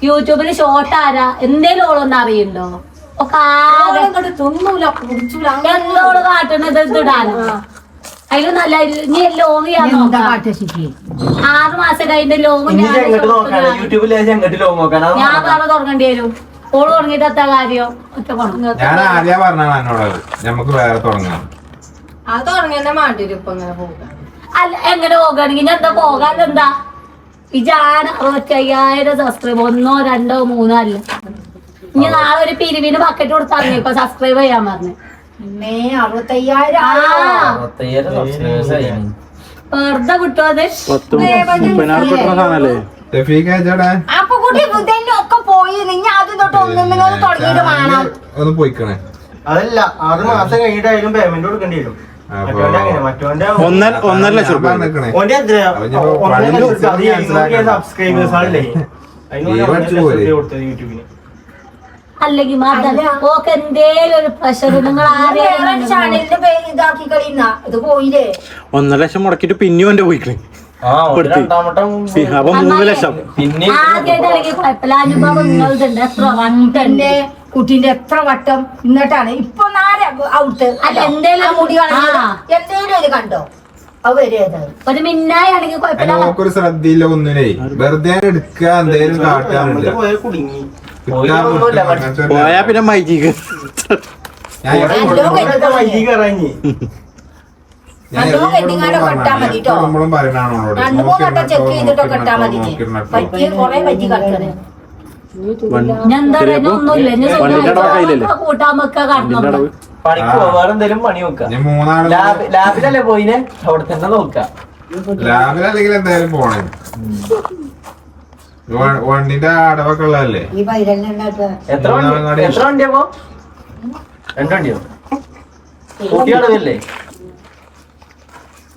യൂട്യൂബില് ഷോർട്ട് ആരാ? എന്തേലും ഓളൊന്നും അറിയണ്ടോ? ഒക്കെ ആകെ തിന്നൂല കുടിച്ചൂല എന്തോള് കാട്ടണത് ഇതിടാനോ? അതിലും നല്ല ഇനി ലോങ് ചെയ്യാൻ നോക്കാം. 6 മാസം കഴിഞ്ഞ ലോങ് ഞാൻ യൂട്യൂബിൽ ഞാൻ വേറെ തുടങ്ങേണ്ടി വരും. ഓള് തുടങ്ങിയിട്ട് എത്ര കാര്യം ഒറ്റ പണം. ഞാൻ ആദ്യം പറഞ്ഞാണ് എന്നോട് നമുക്ക് വേറെ തുടങ്ങാം. അത് തുടങ്ങിയ മാട്ടിരും ഇപ്പൊ അങ്ങനെ പോകാം. അല്ല എങ്ങനെ പോകാണെങ്കിൽ ഞാൻ എന്താ പോകാൻ എന്താ ഈ ഞാൻ 65,000 സബ്സ്ക്രൈബ് 1, 2, 3 അല്ല. ഇനി നാളെ ഒരു പിരിവിന് ബക്കറ്റ് കൊടുത്താൽ ഇപ്പൊ സബ്സ്ക്രൈബ് ചെയ്യാൻ പറഞ്ഞു. 65,000 വെറുതെ കിട്ടുമോ അത്? 30,000 സാധനല്ലേ അപ്പൊ കുട്ടി ഒക്കെ പോയി. നിങ്ങ ആദ്യം തൊട്ട് നിങ്ങൾ തുടങ്ങിയിട്ട് വേണം ഒന്ന് പോയിക്കണേ. അതല്ല 6 മാസം കഴിഞ്ഞിട്ടായാലും പേയ്മെന്റ് കൊടുക്കേണ്ടി വരും. മറ്റോന്റെ അങ്ങനെ മറ്റോന്റെ 1.5 ലക്ഷം രൂപ. ഓന്റെ സബ്സ്ക്രൈബേഴ്സ് ആണല്ലേ കൊടുത്തത് യൂട്യൂബിന്. അല്ലെങ്കിൽ ഓക്ക് എന്തേലും ഒരു പ്രഷർ നിങ്ങൾ ആരെയും ചാനലിന്റെ പേര് ഇതാക്കി കളിയുന്ന ഇത് പോയില്ലേ. 1.5 ലക്ഷം മുടക്കിട്ട് പിന്നെയും എന്റെ പോയിക്കണേ. അപ്പൊ 3 ലക്ഷം. പിന്നെ ആദ്യമായിട്ടാണെങ്കിൽ കുഴപ്പമില്ല. അനുഭവം നിങ്ങളുണ്ട്. എത്ര എന്റെ കുട്ടീന്റെ എത്ര വട്ടം എന്നിട്ടാണ് ഇപ്പൊ ഔട്ട് അല്ല എന്തേലും മുടി എന്തേലും ഇത് കണ്ടോ അത് വരും. ഒരു മിന്നായാണെങ്കിൽ കുഴപ്പമില്ല. നമുക്കൊരു ശ്രദ്ധയില്ല ഒന്നിനെ വെറുതെ എടുക്കുക എന്തേലും കാട്ടാനില്ല. പോയ കുടുങ്ങി. പോയാ പിന്നെ മൈജിക്ക് വൈകി കയറാഞ്ഞ് നമ്മളും പറയണോ 2-3 വട്ടം ചെക്ക് ചെയ്തിട്ടൊക്കെ ഇട്ടാ മതി. പറ്റിയ കൊറേ പറ്റി കളിക്കണേ. ഞാൻ എന്താ പറയുക ഒന്നുമില്ല. കൂട്ടാൻ വെക്കുക കടന്നു പണിക്ക് വേറെ എന്തെങ്കിലും പണി നോക്കാം. ലാബിലല്ലേ പോയിനെ അവിടെ തന്നെ നോക്കാം. ലാബിൽ അല്ലെങ്കിൽ എന്തായാലും പോണേ. വണ്ടിന്റെ അടവൊക്കെ ഉള്ളതല്ലേ. ഈ പൈരണ്ടാക്കുക എത്ര വണ്ടിയാപ്പോ? 2 വണ്ടിയോ? ഊട്ടി അടവല്ലേ?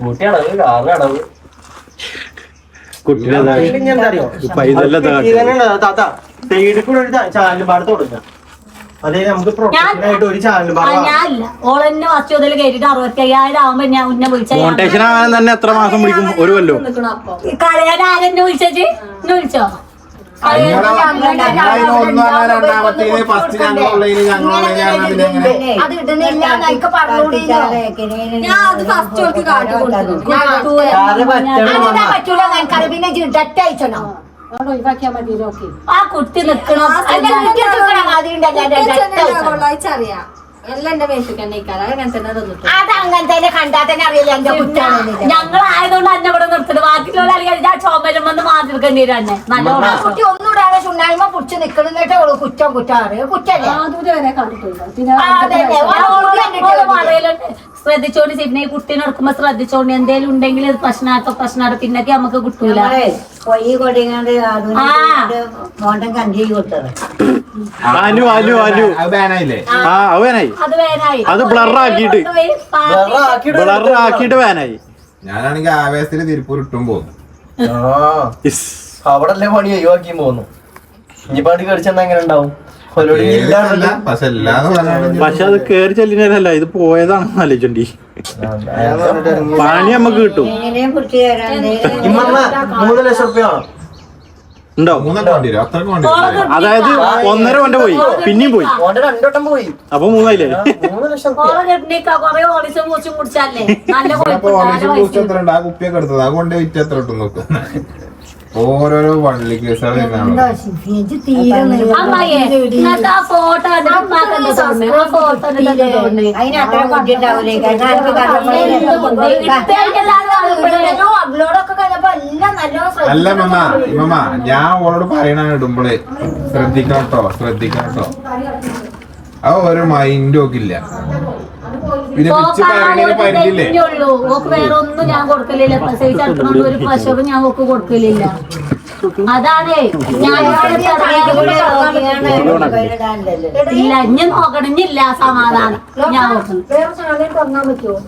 ഊട്ടി അടവ്, 6 അടവ്. കുട്ടിയുടെ ഇനി എന്താ അറിയോ പൈതല്ല താത്ത സൈഡിൽ കൂടെ ഒരു ചാനൽ പാടത്ത് കൊടുക്കാം. അതെ നമുക്ക് പ്രൊഫഷണൽ ആയിട്ട് ഒരു ചാനൽ പാടം ഞാനില്ല ഓളെന്നെ ഫസ്റ്റ് മുതൽ കേട്ടിട്ട് 65,000 ആവുമ്പോ ഞാൻ ഉന്നെ വിളിച്ച മോണ്ടേഷൻ ആവാൻ തന്നെ എത്ര മാസം പിടിക്കും? ഒരു കൊല്ലോ? കളയാൻ ആരെന്നെ വിളിച്ചു വിളിച്ചോ? രണ്ടാമത്തേന് ഫസ്റ്റ് ഞങ്ങളുള്ളതിന് ഞങ്ങളുള്ളതിന് അത് ഇടുന്നില്ല എന്നൊക്കെ പറഞ്ഞുകൂടിയോ? ഞാൻ അത് ഫസ്റ്റ് ഓർക്ക് കാട്ടി കൊടുത്തു. പറ്റൂല എനിക്കത് പിന്നെ ഡെറ്റ് അയച്ചോ ആ കുട്ടി നിക്കണം അറിയാം എല്ലാം എന്റെ മേശക്ക് തന്നെ അങ്ങനെ തന്നെ തന്നിട്ട് അത് അങ്ങനെ തന്നെ കണ്ടാൽ തന്നെ അറിയില്ല എന്റെ കുറ്റാണ്. ഞങ്ങളായതുകൊണ്ട് അന്നെ ഇവിടെ നിർത്തുന്നത്. ബാക്കിയുള്ള ആളുകൾ ഞാൻ ചോമലും വന്ന് മാറ്റി എടുക്കേണ്ടി വരും അന്നെ നല്ലോണം. കുട്ടി ഒന്നുകൂടെ ചുണ്ണായ്മ പിടിച്ച് നിക്കണെന്നിട്ട് അവള് കുറ്റം കുറ്റാറ് കുറ്റല്ലേ? വരെ കണ്ടിട്ടില്ല. പിന്നെ ശ്രദ്ധിച്ചോണ്ട് സിന്നെ ഈ കുട്ടീനെ എടുക്കുമ്പോ ശ്രദ്ധിച്ചോണ്ട് എന്തേലും ഉണ്ടെങ്കിൽ പ്രശ്നമാട്ടോ പിന്നൊക്കെ നമുക്ക് കിട്ടൂല. പൊയ്യ് കൊടിങ്ങാണ്ട് മോണ്ടൻ കണ്ടി കൊടുത്തത് അത് ബാനായില്ലേ? വേനായി. അത് വേനായി. അത് ബ്ലറാക്കിയിട്ട് വേനായി. ഞാനാണെങ്കിൽ ആവേശത്തിന് തിരുപ്പൂർ ഇട്ടും പോകുന്നു. അവിടെ അല്ലേ പണി ഒഴിവാക്കി പോന്നു. ഇനിയിപ്പോ അടി കടിച്ചെന്നാ എങ്ങനെ ഉണ്ടാവും? പക്ഷെ അത് കേറി ചെല്ലിനല്ല, ഇത് പോയതാണെന്ന് ആലോചിച്ചണ്ടി. പണി നമുക്ക് കിട്ടും. ഇമ്മ 3 ലക്ഷം റുപ്യ വേണം. ഉണ്ടാവും. 3 വേണ്ടി വരും, അത്രക്ക് വേണ്ടി വരും. അതായത് 1.5 കൊണ്ട പോയി, പിന്നെയും പോയി. ഓന്റെ 2 വട്ടം പോയി. അപ്പൊ 3 ആയില്ലേ? 3 ലക്ഷം കൊറേ ഓളിച്ചും പൂച്ചും കുടിച്ചാലേ നല്ല എത്ര ആ കുപ്പിയൊക്കെ എടുത്തത് അതുകൊണ്ട് വിറ്റ് എത്ര ഇട്ടും നോക്കും. ഓരോരോ വള്ളി കേസുകൾ അമ്മായിയെ ഇന്നത്തെ ആ ഫോട്ടോ അതിനത്ര കുട്ടിണ്ടാവൂലേ? അപ്ലോഡൊക്കെ കഴിഞ്ഞപ്പോ എല്ലാം നല്ലോണം അല്ല മമ്മ ഞാൻ ഓളോട് പറയണ ഇടുമ്പോളേ ശ്രദ്ധിക്കാട്ടോ ആ ഒരു മൈൻഡ് നോക്കില്ല. പിന്നെ പിച്ച് പറയണേന് പരിധിയില്ലേ? ഓക്ക് വേറെ ഒന്നും ഞാൻ കൊടുക്കലില്ല. പ്രസവിച്ച് അടുക്കണോണ്ട് ഒരു പ്രഷറും ഞാൻ ഓക്ക് കൊടുക്കലില്ല. അതാണേ ഞാൻ ഇല്ല ഇനി നോക്കണില്ല സമാധാനം. ഞാൻ നോക്കണം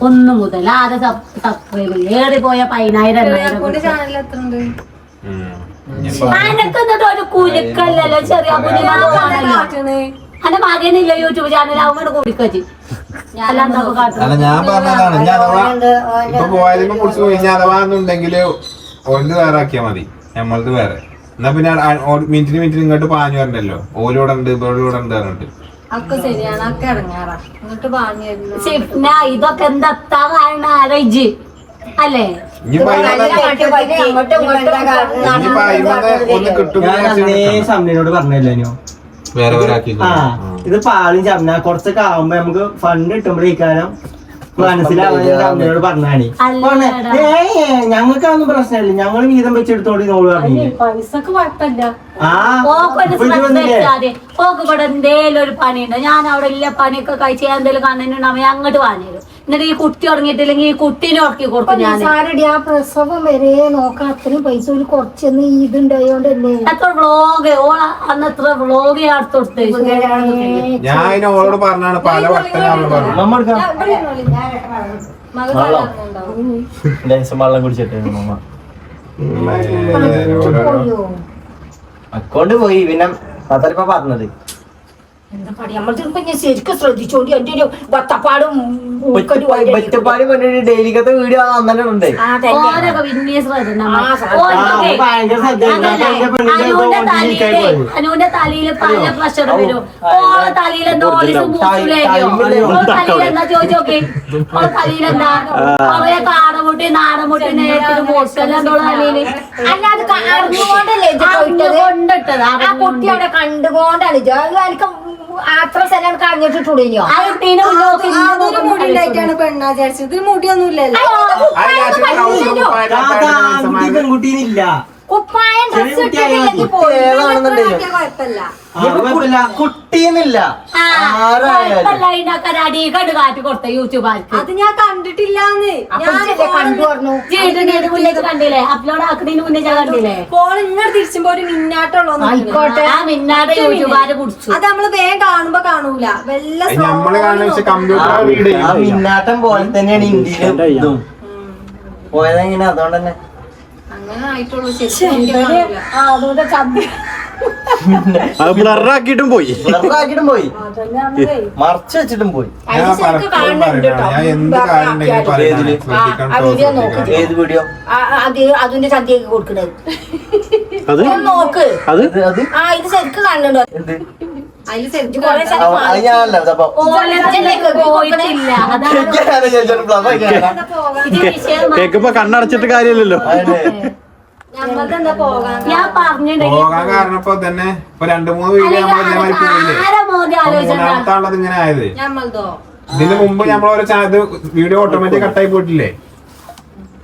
1 മുതൽ ആദ്യ സബ്സ്ക്രൈബ് ഏറി പോയ 10,000 ചാനൽ എത്ര ഉണ്ട്? അനക്ക് എന്നിട്ട് ഒരു കുലുക്കല്ലല്ലോ ചെറിയ കുഞ്ഞാണല്ലോ. എന്റെ മകനില്ല യൂട്യൂബ് ചാനൽ അവങ്ങോട്ട് കൂടിക്കച്ച് അല്ല ഞാൻ പറഞ്ഞതാണ്. ഞാൻ അഥവാ ഇപ്പൊ പോയതിനെ കുറിച്ച് കഴിഞ്ഞാൽ അഥവാ എന്നുണ്ടെങ്കില് ഓൻ്റെ വേറെ ആക്കിയാ മതി, നമ്മളത് വേറെ. എന്നാ പിന്നെ മിനിറ്റിന് ഇങ്ങോട്ട് പാഞ്ഞു വരണ്ടല്ലോ. ഓലോടെ ഉണ്ട് ഇവരോടെ ഉണ്ട് പറഞ്ഞിട്ട് അക്കെ ശരിയാണ്. അക്കെ ഇറങ്ങാറാ എന്നിട്ട് പറഞ്ഞു ഇതൊക്കെ എന്താ കാരണം ആലോചിച്ച് അല്ലേ? ഒന്ന് കിട്ടും. ഷംനയോട് പറഞ്ഞല്ലോ വേറെ വേറെ ആക്കി. ഇത് പാലും ചമ്മ കുറച്ചൊക്കെ ആവുമ്പോ നമുക്ക് ഫണ്ട് കിട്ടുമ്പോഴേക്കാരം മനസ്സിലാവുന്നോട് പറഞ്ഞാണി. ഞങ്ങൾക്കൊന്നും പ്രശ്നമില്ല, ഞങ്ങൾ വീതം വെച്ചെടുത്തോണ്ട് നോട് പറഞ്ഞു. പൈസക്ക് കുഴപ്പമില്ല. ഓക്ക് ഇവിടെ എന്തേലും ഒരു പണിയുണ്ടോ? ഞാൻ അവിടെ ഇല്ല പണിയൊക്കെ കഴിച്ച് എന്തെങ്കിലും കണ്ണിനുണ്ടാവും അങ്ങോട്ട് വാങ്ങിരും. എന്നിട്ട് ഈ കുട്ടി ഉറങ്ങിയിട്ടില്ലെങ്കിൽ ഈ കുട്ടീനെ ഉറക്കി കൊടുക്കും ഞാൻ. സാരടി ആ പ്രസവം വരെ നോക്കാൻ അത്രയും പൈസ ഒരു കുറച്ചൊന്നും ഇതുണ്ടായോണ്ടല്ലേ? എത്ര വ്ളോഗ് അന്ന് എത്ര വ്ളോഗ് ഞാൻ എടുത്ത് കൊടുത്ത്. ഞാൻ അതിനെ ഓളോട് പറഞ്ഞാണ് പല വട്ടം വെള്ളം കുടിച്ചിട്ട് അക്കൗണ്ട് പോയി. പിന്നെ അതറിപ്പോ പറഞ്ഞത് എന്താ പറയാ നമ്മൾ ശരിക്കും ശ്രദ്ധിച്ചോണ്ടി. എന്റെ ഒരു ബത്തപ്പാടും ഒറ്റപ്പാടി പറഞ്ഞിട്ട് ഡെയിലിക്കത്തെ വീഡിയോ അന്നെ ഉണ്ട്. അനുവിന്റെ തലയില് പല പ്രഷർ വരും. ഓളെ തലയിൽ എന്താ തലയിലെന്താ ചോദിച്ചോക്കെ? ഓളെ തലയിലെന്താ കൊറേ കാടമുട്ടി നാടമുട്ടി നേരത്തിന് മോശമല്ലോളെ തലയില്. അല്ലാതെ അറിഞ്ഞുകൊണ്ടല്ലേ കൊണ്ടിട്ടത് ആ കുട്ടി അവിടെ കണ്ടുകൊണ്ടാണ് എനിക്ക് അത്ര സ്ഥലം കളഞ്ഞിട്ടിട്ടുള്ളോ? അതൊരു മുടി ഉണ്ടായിട്ടാണ് പെണ്ണാ വിചാരിച്ചത്. ഇതിന് മുടിയൊന്നുമില്ലല്ലോ. പെൺകുട്ടീനില്ല. കുപ്പായം ഡ്രസ് ഇട്ടിട്ടില്ലെങ്കിൽ കുഴപ്പമില്ല. കുട്ടീന്നില്ല. അടിക്കണ്ട് കാറ്റ് കൊടുത്ത യൂട്യൂബാർക്ക്. അത് ഞാൻ കണ്ടിട്ടില്ലാന്ന്. കണ്ടു പറഞ്ഞു കണ്ടില്ലേ? അപ്ലോഡ് ആക്കുന്നതിന് മുന്നേ ഞാൻ കണ്ടില്ലേ? ഫോൺ ഇങ്ങനെ തിരിച്ചുമ്പോ ഒരു മിന്നാട്ടുള്ളൂ. ആയിക്കോട്ടെ. ആ മിന്നാടെ യൂട്യൂബാര് കുടിച്ചു. അത് നമ്മള് വേഗം കാണുമ്പോ കാണൂല. വല്ല നമ്മള് കാണുന്ന കമ്പ്യൂട്ടർ ആ മിന്നാട്ടം പോലെ തന്നെയാണ് ഇന്ത്യയിലും പോയതെങ്ങനെ അതുകൊണ്ട് തന്നെ അങ്ങനെ ആയിട്ടുള്ളൂ ശരിക്കും അതുകൊണ്ട് ചന്തി അത് ബ്ലറാക്കിയിട്ടും പോയി ആക്കിയിട്ടും പോയി മറച്ചു വെച്ചിട്ടും പോയി. ഞാൻ പലപ്പോഴും പറയണതാണ്, ഞാൻ എന്ത് കാര്യം ഉണ്ടെങ്കിലും പറയുന്നത് ശ്രദ്ധിക്കണം. ഏത് വീഡിയോ അതിന്റെ സദ്യയൊക്കെ കൊടുക്കണത് അത് നോക്ക്. അത് അത് ആ ഇത് ശരിക്കും കാണുന്നുണ്ടോ? എന്ത് അതില് ശരിക്കും കൊറേ അത് ഞാനല്ല അതപ്പോ പോയിട്ടില്ല അതാണ് ഇത് വിഷയം. കേക്കുമ്പോ കണ്ണടച്ചിട്ട് കാര്യമില്ലല്ലോ. നമ്മൾക്ക് എന്താ പോകാൻ ഞാൻ പറഞ്ഞിട്ടുണ്ടെങ്കിൽ പോകാൻ കാരണം ഇപ്പൊ തന്നെ ഇപ്പൊ 2-3 വീഡിയോ നമ്മൾ ഇതേമാതിരി പോയില്ലേ. ആരെ മോദി ആലോചിച്ചാ മൂന്നാമത്താണത് ഇങ്ങനെ ആയത്. ഞമ്മൾതോ ഇതിന് മുമ്പ് നമ്മളൊരു വീഡിയോ ഓട്ടോമാറ്റിക് കട്ടായി പോയിട്ടില്ലേ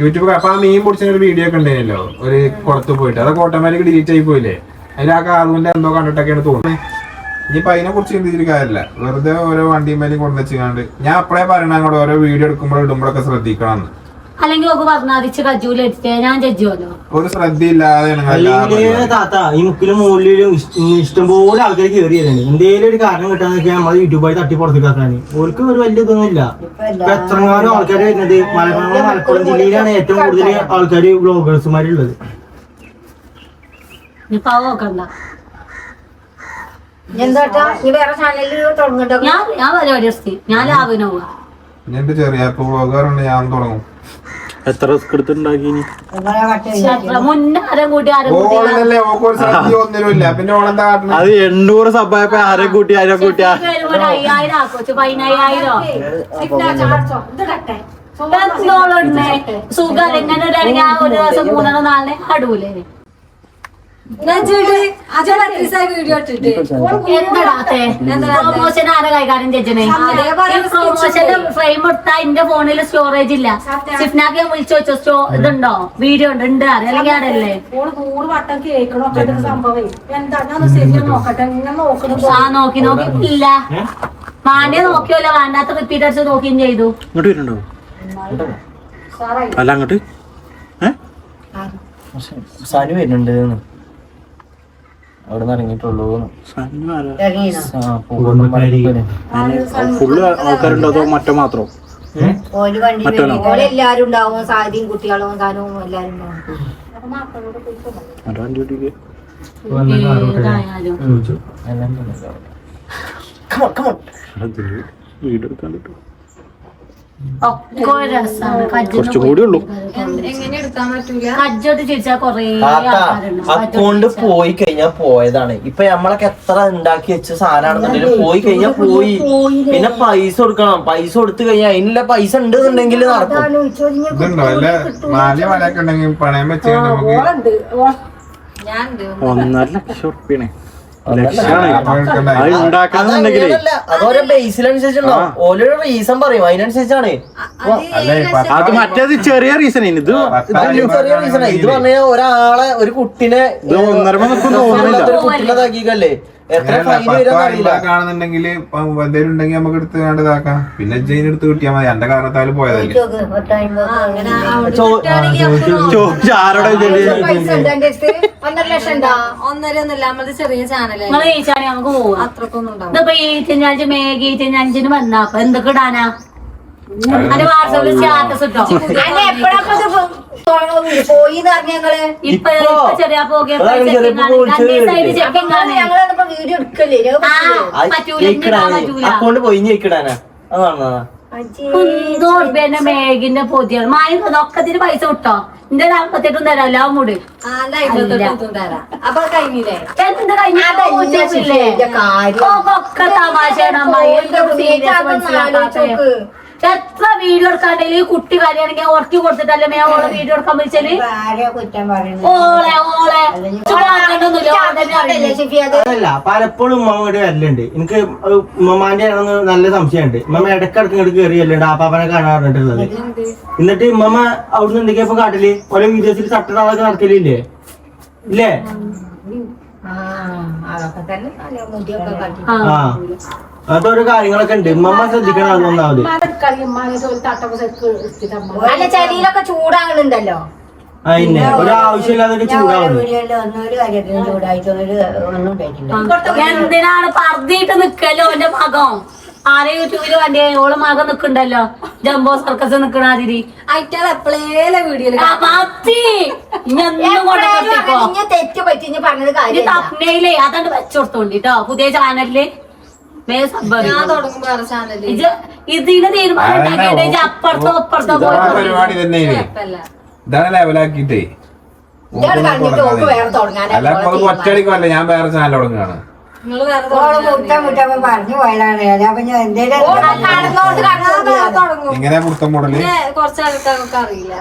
യൂട്യൂബ്. അപ്പൊ ആ മീൻ പിടിച്ച ഒരു വീഡിയോ ഒക്കെ ഉണ്ടായിരുന്നല്ലോ ഒരു കുളത്ത് പോയിട്ട്, അതൊക്കെ ഓട്ടോമാറ്റിക് ഡിലീറ്റ് ആയി പോയില്ലേ. അതിൽ ആ കാതുവിന്റെ എന്തോ കണ്ടിട്ടൊക്കെയാണ് തോന്നുന്നത്. ഇനിയിപ്പൊ അതിനെ കുറിച്ച് ചിന്തിച്ചിട്ട് കാര്യമില്ല, വെറുതെ ഓരോ വണ്ടിയും മേലും കൊണ്ടുവച്ചാണ്ട് ഞാൻ അപ്പഴേ പറയണ അങ്ങോട്ട് ഓരോ വീഡിയോ എടുക്കുമ്പോൾ ഇടുമ്പോഴൊക്കെ ശ്രദ്ധിക്കണം. അല്ലെങ്കിൽ ഒക്കെ പറഞ്ഞാതിച്ച് കജൂല എടുത്തേ ഞാൻ ജഡ്ജുവല്ലോ. ഒരു ശ്രദ്ധയില്ലാതെയാണ് അല്ലെങ്കിൽ താത്ത ഈ മുക്കിലും മുകളിലും ഇഷ്ടംപോലെ ആൾക്കാർ കയറി വരുന്നുണ്ട്. എന്തെങ്കിലും ഒരു കാരണം കിട്ടാന്ന് വെച്ചാൽ നമ്മള് യൂട്യൂബായി തട്ടി പുറത്തേക്കാക്കാന് ഓർക്ക് ഒരു വലിയ ഇതൊന്നും ഇല്ല. ഇപ്പൊ എത്രങ്ങാനും ആൾക്കാർ വരുന്നത് മലപ്പുറം ജില്ലയിലാണ് ഏറ്റവും കൂടുതൽ ആൾക്കാർ വ്ളോഗേഴ്സുമാരുള്ളത്. നീ പാവക്കണ്ട. എന്താട്ടാ നീ വേറെ ചാനലിൽ തുടങ്ങട്ടോ? ഞാൻ പരിപാടി എടുത്തി, ഞാൻ ലാഭിന് പോവാ. എന്റെ ചെറിയ വ്ളോഗറുണ്ട്, ഞാൻ തുടങ്ങും. എത്ര റിസ്ക് എടുത്തിട്ടുണ്ടാക്കി മുന്നേ ആരും കൂട്ടി ആരും കൂട്ടി ഓളല്ലേ ഓക്കൊരു ശ്രദ്ധ ഒന്നിനുമില്ല, പിന്നെ ഓളെന്താ കാട്ടണത്? അത് 800 സബ്ബായപ്പോ ആരെ കൂട്ടി ആരെ കൂട്ടിയാ 5000 ആക്കോ 15000 സുഖം എങ്ങനെ ഒരു ദിവസം 3-4 അടൂലേ. വീഡിയോ ഇട്ടിട്ട് എന്താടാത്തെ പ്രൊമോഷൻ ആരെ കൈകാര്യം ചെയ്യണേ? പ്രൊമോഷന്റെ ഫ്രെയിം എടുത്താ എന്റെ ഫോണിൽ സ്റ്റോറേജ് ഇല്ല. സിഫ്നാക്ക് ഞാൻ വിളിച്ചു വെച്ചോ ഇതുണ്ടോ വീഡിയോ ഉണ്ട് അല്ലെങ്കിൽ ആടല്ലേ 100 വട്ടം കേൾക്കണൊക്കെ സംഭവം എന്താ ഞാൻ ശരിക്കും നോക്കട്ടെ ഇങ്ങനെ നോക്കണം. ആ നോക്കി ഇല്ല വേണ്ടേ നോക്കിയല്ലോ, വേണ്ടാത്ത റിപ്പീറ്റ് അടിച്ച് നോക്കുകയും ചെയ്തു. ഇങ്ങോട്ട് വരുന്നുണ്ടോ? അല്ല അങ്ങോട്ട് സനു വരുന്നുണ്ട് അവിടെ നിന്ന് ഇറങ്ങിയിട്ടുള്ളൂ. ഫുള്ള് ആൾക്കാരുണ്ടോ അതോ മറ്റോ മാത്രം? ഓല് വണ്ടി എല്ലാരും ഉണ്ടാവും, സാരിയും കുട്ടികളും സാധനവും എല്ലാരും ഉണ്ടാവും. ഏതായാലും വീഡിയോ എടുക്കാൻ കിട്ടും. ഒക്കെ രസാണ്. കുറച്ചും കൂടി ഉള്ളൂ. എങ്ങനെ എടുക്കാൻ പറ്റൂല? കജ്ജോട്ട് ചിരിച്ചാ കൊറേ അക്കൗണ്ട് പോയി കഴിഞ്ഞാൽ പോയതാണ്. ഇപ്പൊ നമ്മളൊക്കെ എത്ര ഉണ്ടാക്കി വെച്ച സാധനമാണെന്നുണ്ടെങ്കിലും പോയി കഴിഞ്ഞാൽ പോയി. പിന്നെ പൈസ കൊടുക്കണം. പൈസ കൊടുത്തു കഴിഞ്ഞാൽ അതിനുള്ള പൈസ ഉണ്ടെന്നുണ്ടെങ്കിൽ നടക്കും. ഇതുണ്ടോ വല്ല മാല വലയൊക്കെ ഉണ്ടെങ്കിൽ പണയം വെച്ച് നമുക്ക് 1.5 ലക്ഷം ഉറുപ്പിയാണ്. ഉണ്ടാക്കാന്നുണ്ടെങ്കിലേ അതോരോ ബേസിനനുസരിച്ചുണ്ടാവും. ഓരോ റീസൺ പറയും, അതിനനുസരിച്ചാണ്. അത് മറ്റേത് ചെറിയ റീസൺ ഇത് ചെറിയ റീസണാ. ഇത് പറഞ്ഞാൽ ഒരാളെ ഒരു കുട്ടിനെ 1.5 നിൽക്കും തോന്നുന്നില്ല. കുട്ടിനെതാക്കിക്കല്ലേ എത്ര ഫൈൻ വരാറില്ല. കാണുന്നുണ്ടെങ്കിൽ എന്തെങ്കിലും ഉണ്ടെങ്കിൽ നമുക്ക് എടുത്ത് കണ്ടതാക്കാം. പിന്നെ ജയിൻ എടുത്ത് കിട്ടിയാൽ മതി. എന്റെ കാരണത്താൽ പോയതല്ലേ. ആരോടെ പൈസ ഉണ്ട് എന്റെ അടുത്ത് 1.5 ലക്ഷം ഉണ്ടാ. 1.5 ഒന്നുമില്ല, നമ്മളത് ചെറിയ ചാനൽ നിങ്ങള് ജയിച്ചാണെ നമുക്ക് പോവാം. അത്രക്കൊന്നും ഉണ്ടാവും. ഇതിപ്പോ ഈ ചെഞ്ഞാഴ്ച മേഘി ചെഞ്ഞാഞ്ചിന് വന്നാ എന്തൊക്കെ ഇടാനാ? അത് വാട്സാപ്പിൽ സ്റ്റാറ്റസ് ഇട്ടോ. പോയി ഞങ്ങള് ഇപ്പൊ ചെറിയ പോകെ ഞങ്ങളിപ്പോ വീഡിയോ എടുക്കല്ലേ അക്കൗണ്ട് പോയി ഞെക്കിടാനാ അതാണ്. പിന്നെ മേഘിന്റെ പൊതിയാണ് മായ ഒക്കത്തിന് പൈസ കിട്ടോ. എന്റെ 48 തരാം എല്ലാം കൂടി. അപ്പൊ കഴിഞ്ഞില്ലേ? എന്ത് കഴിഞ്ഞില്ലേ? ഒക്കെ തമാശയാണ് അമ്മായി. മനസ്സിലാക്കാത്ത എത്ര വീഡിയോ എടുക്കാണ്ടെങ്കിൽ കുട്ടി കാര്യമാണെങ്കിൽ ഉറക്കി കൊടുത്തിട്ടല്ലേ മേ ഓളെ വീഡിയോ എടുക്കാൻ വിളിച്ചാല് അതല്ല പലപ്പോഴും ഉമ്മ ഇവിടെ വരലുണ്ട്. എനിക്ക് ഉമ്മമാന്റെ ആണെന്ന് നല്ല സംശയമുണ്ട്. ഉമ്മ ഇടക്കിടക്ക് ഇങ്ങോട്ട് കയറി വരലുണ്ട് ആപ്പാപ്പനെ കാണാൻ പറഞ്ഞിട്ടുള്ളത്. എന്നിട്ട് ഉമ്മ അവിടുന്ന് എന്തൊക്കെയാ കാട്ടില് ഓരോ വീഡിയോസിൽ തട്ടണതൊക്കെ നടക്കലില്ലേ? ഇല്ലേ? അതൊരു കാര്യങ്ങളൊക്കെ ഉണ്ട്. ഉമ്മ ശ്രദ്ധിക്കണം. അതൊന്നാമത് അല്ല ചെടിയിലൊക്കെ ചൂടാകണുണ്ടല്ലോ. അതിനെ ഒരു ആവശ്യമില്ലാതെ ചൂടാവുന്നു. എന്തിനാണ് പറഞ്ഞിട്ട് നിക്കല്ലോ എന്റെ മകം ആരെ യൂട്യൂബില് വണ്ടി ഓള് മകൻ നിക്കണ്ടല്ലോ ജംബോ സർക്കസ് നിക്കണ അതിരി അയറ്റാൾ എപ്പോഴേലും വീഡിയോയില് മത്തി ഇനി തെറ്റ് പറ്റി ഇനി പറഞ്ഞത് കാര്യം തപ്നയിലേ അതാണ്ട് വെച്ചോടത്തോണ്ടിട്ടോ പുതിയ ചാനലില് ഞാൻ തുടങ്ങും വേറെ ചാനല് ഇതിന് തീരുമാനം അപ്പുറത്തോ അപ്പുറത്തോ പരിപാടി തന്നെ ഇതാണ് ലെവലാക്കിട്ടേ വേറെ തുടങ്ങാൻ അല്ല അപ്പൊ ഒറ്റടിക്കല്ല ഞാൻ വേറെ ചാനൽ തുടങ്ങുകയാണ് നിങ്ങള് വേറെ പറഞ്ഞു പോയതാണ് അപ്പൊ ഞാൻ എന്തേലും തുടങ്ങും ഇങ്ങനെ പുറത്തം മോഡല് പിന്നെ കുറച്ച് ആൾക്കാർക്ക് അറിയില്ല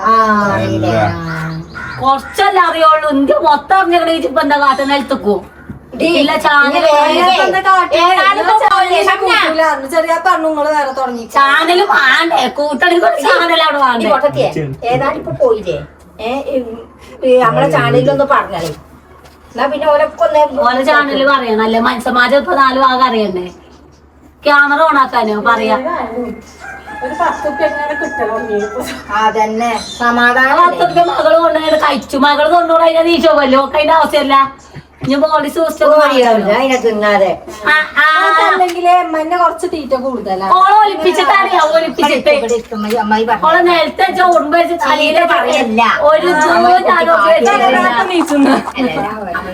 കൊറച്ചല്ല അറിയുള്ളൂ ഇന്ത്യ മൊത്തം അറിഞ്ഞിട്ട് ഇപ്പൊ എന്താ കാട്ടുന്ന നിലത്തേക്കോ ഇല്ല ചാനൽ ചെറിയ പറഞ്ഞു നിങ്ങള് വേറെ തുടങ്ങി ചാനലും വേണ്ടേ കൂട്ടണി ചാനൽ അവിടെ വേണ്ടേ ഏതാണ്ട് ഇപ്പൊ പോയില്ലേ നമ്മളെ ചാനലിലൊന്ന് പറഞ്ഞാലേ എന്നാ പിന്നെ ഓരോ ചാനല് പറയണല്ലേ മനുഷ്യന്മാര് ഇപ്പൊ 4 ഭാഗം അറിയണ്ടേ ക്യാമറ ഓണാക്കാനോ പറയാ ഒരു 10 ഉറുപ്പിക കിട്ടണം അതന്നെ സമാധാനം 10 ഉറുപ്പിക മകള് കൊണ്ടുപോയി കഴിച്ചു മകള് കൊണ്ടുപോയി അതിനെ നീ ചോല്ലോ അതിന്റെ ആവശ്യമല്ല ഇനി ബോഡി അതിനെ തിന്നാതെ അല്ലെങ്കിൽ എമ്മന്നെ കുറച്ച് തീറ്റ കൂടുതലാണ് ഓളെ ഒലിപ്പിച്ചിട്ട് അറിയാം ഒലിപ്പിച്ചിട്ട് അമ്മായി ഓളെ നേരത്തെ ചോടുമ്പോ തലയിലെ പറയല്ല ഒരു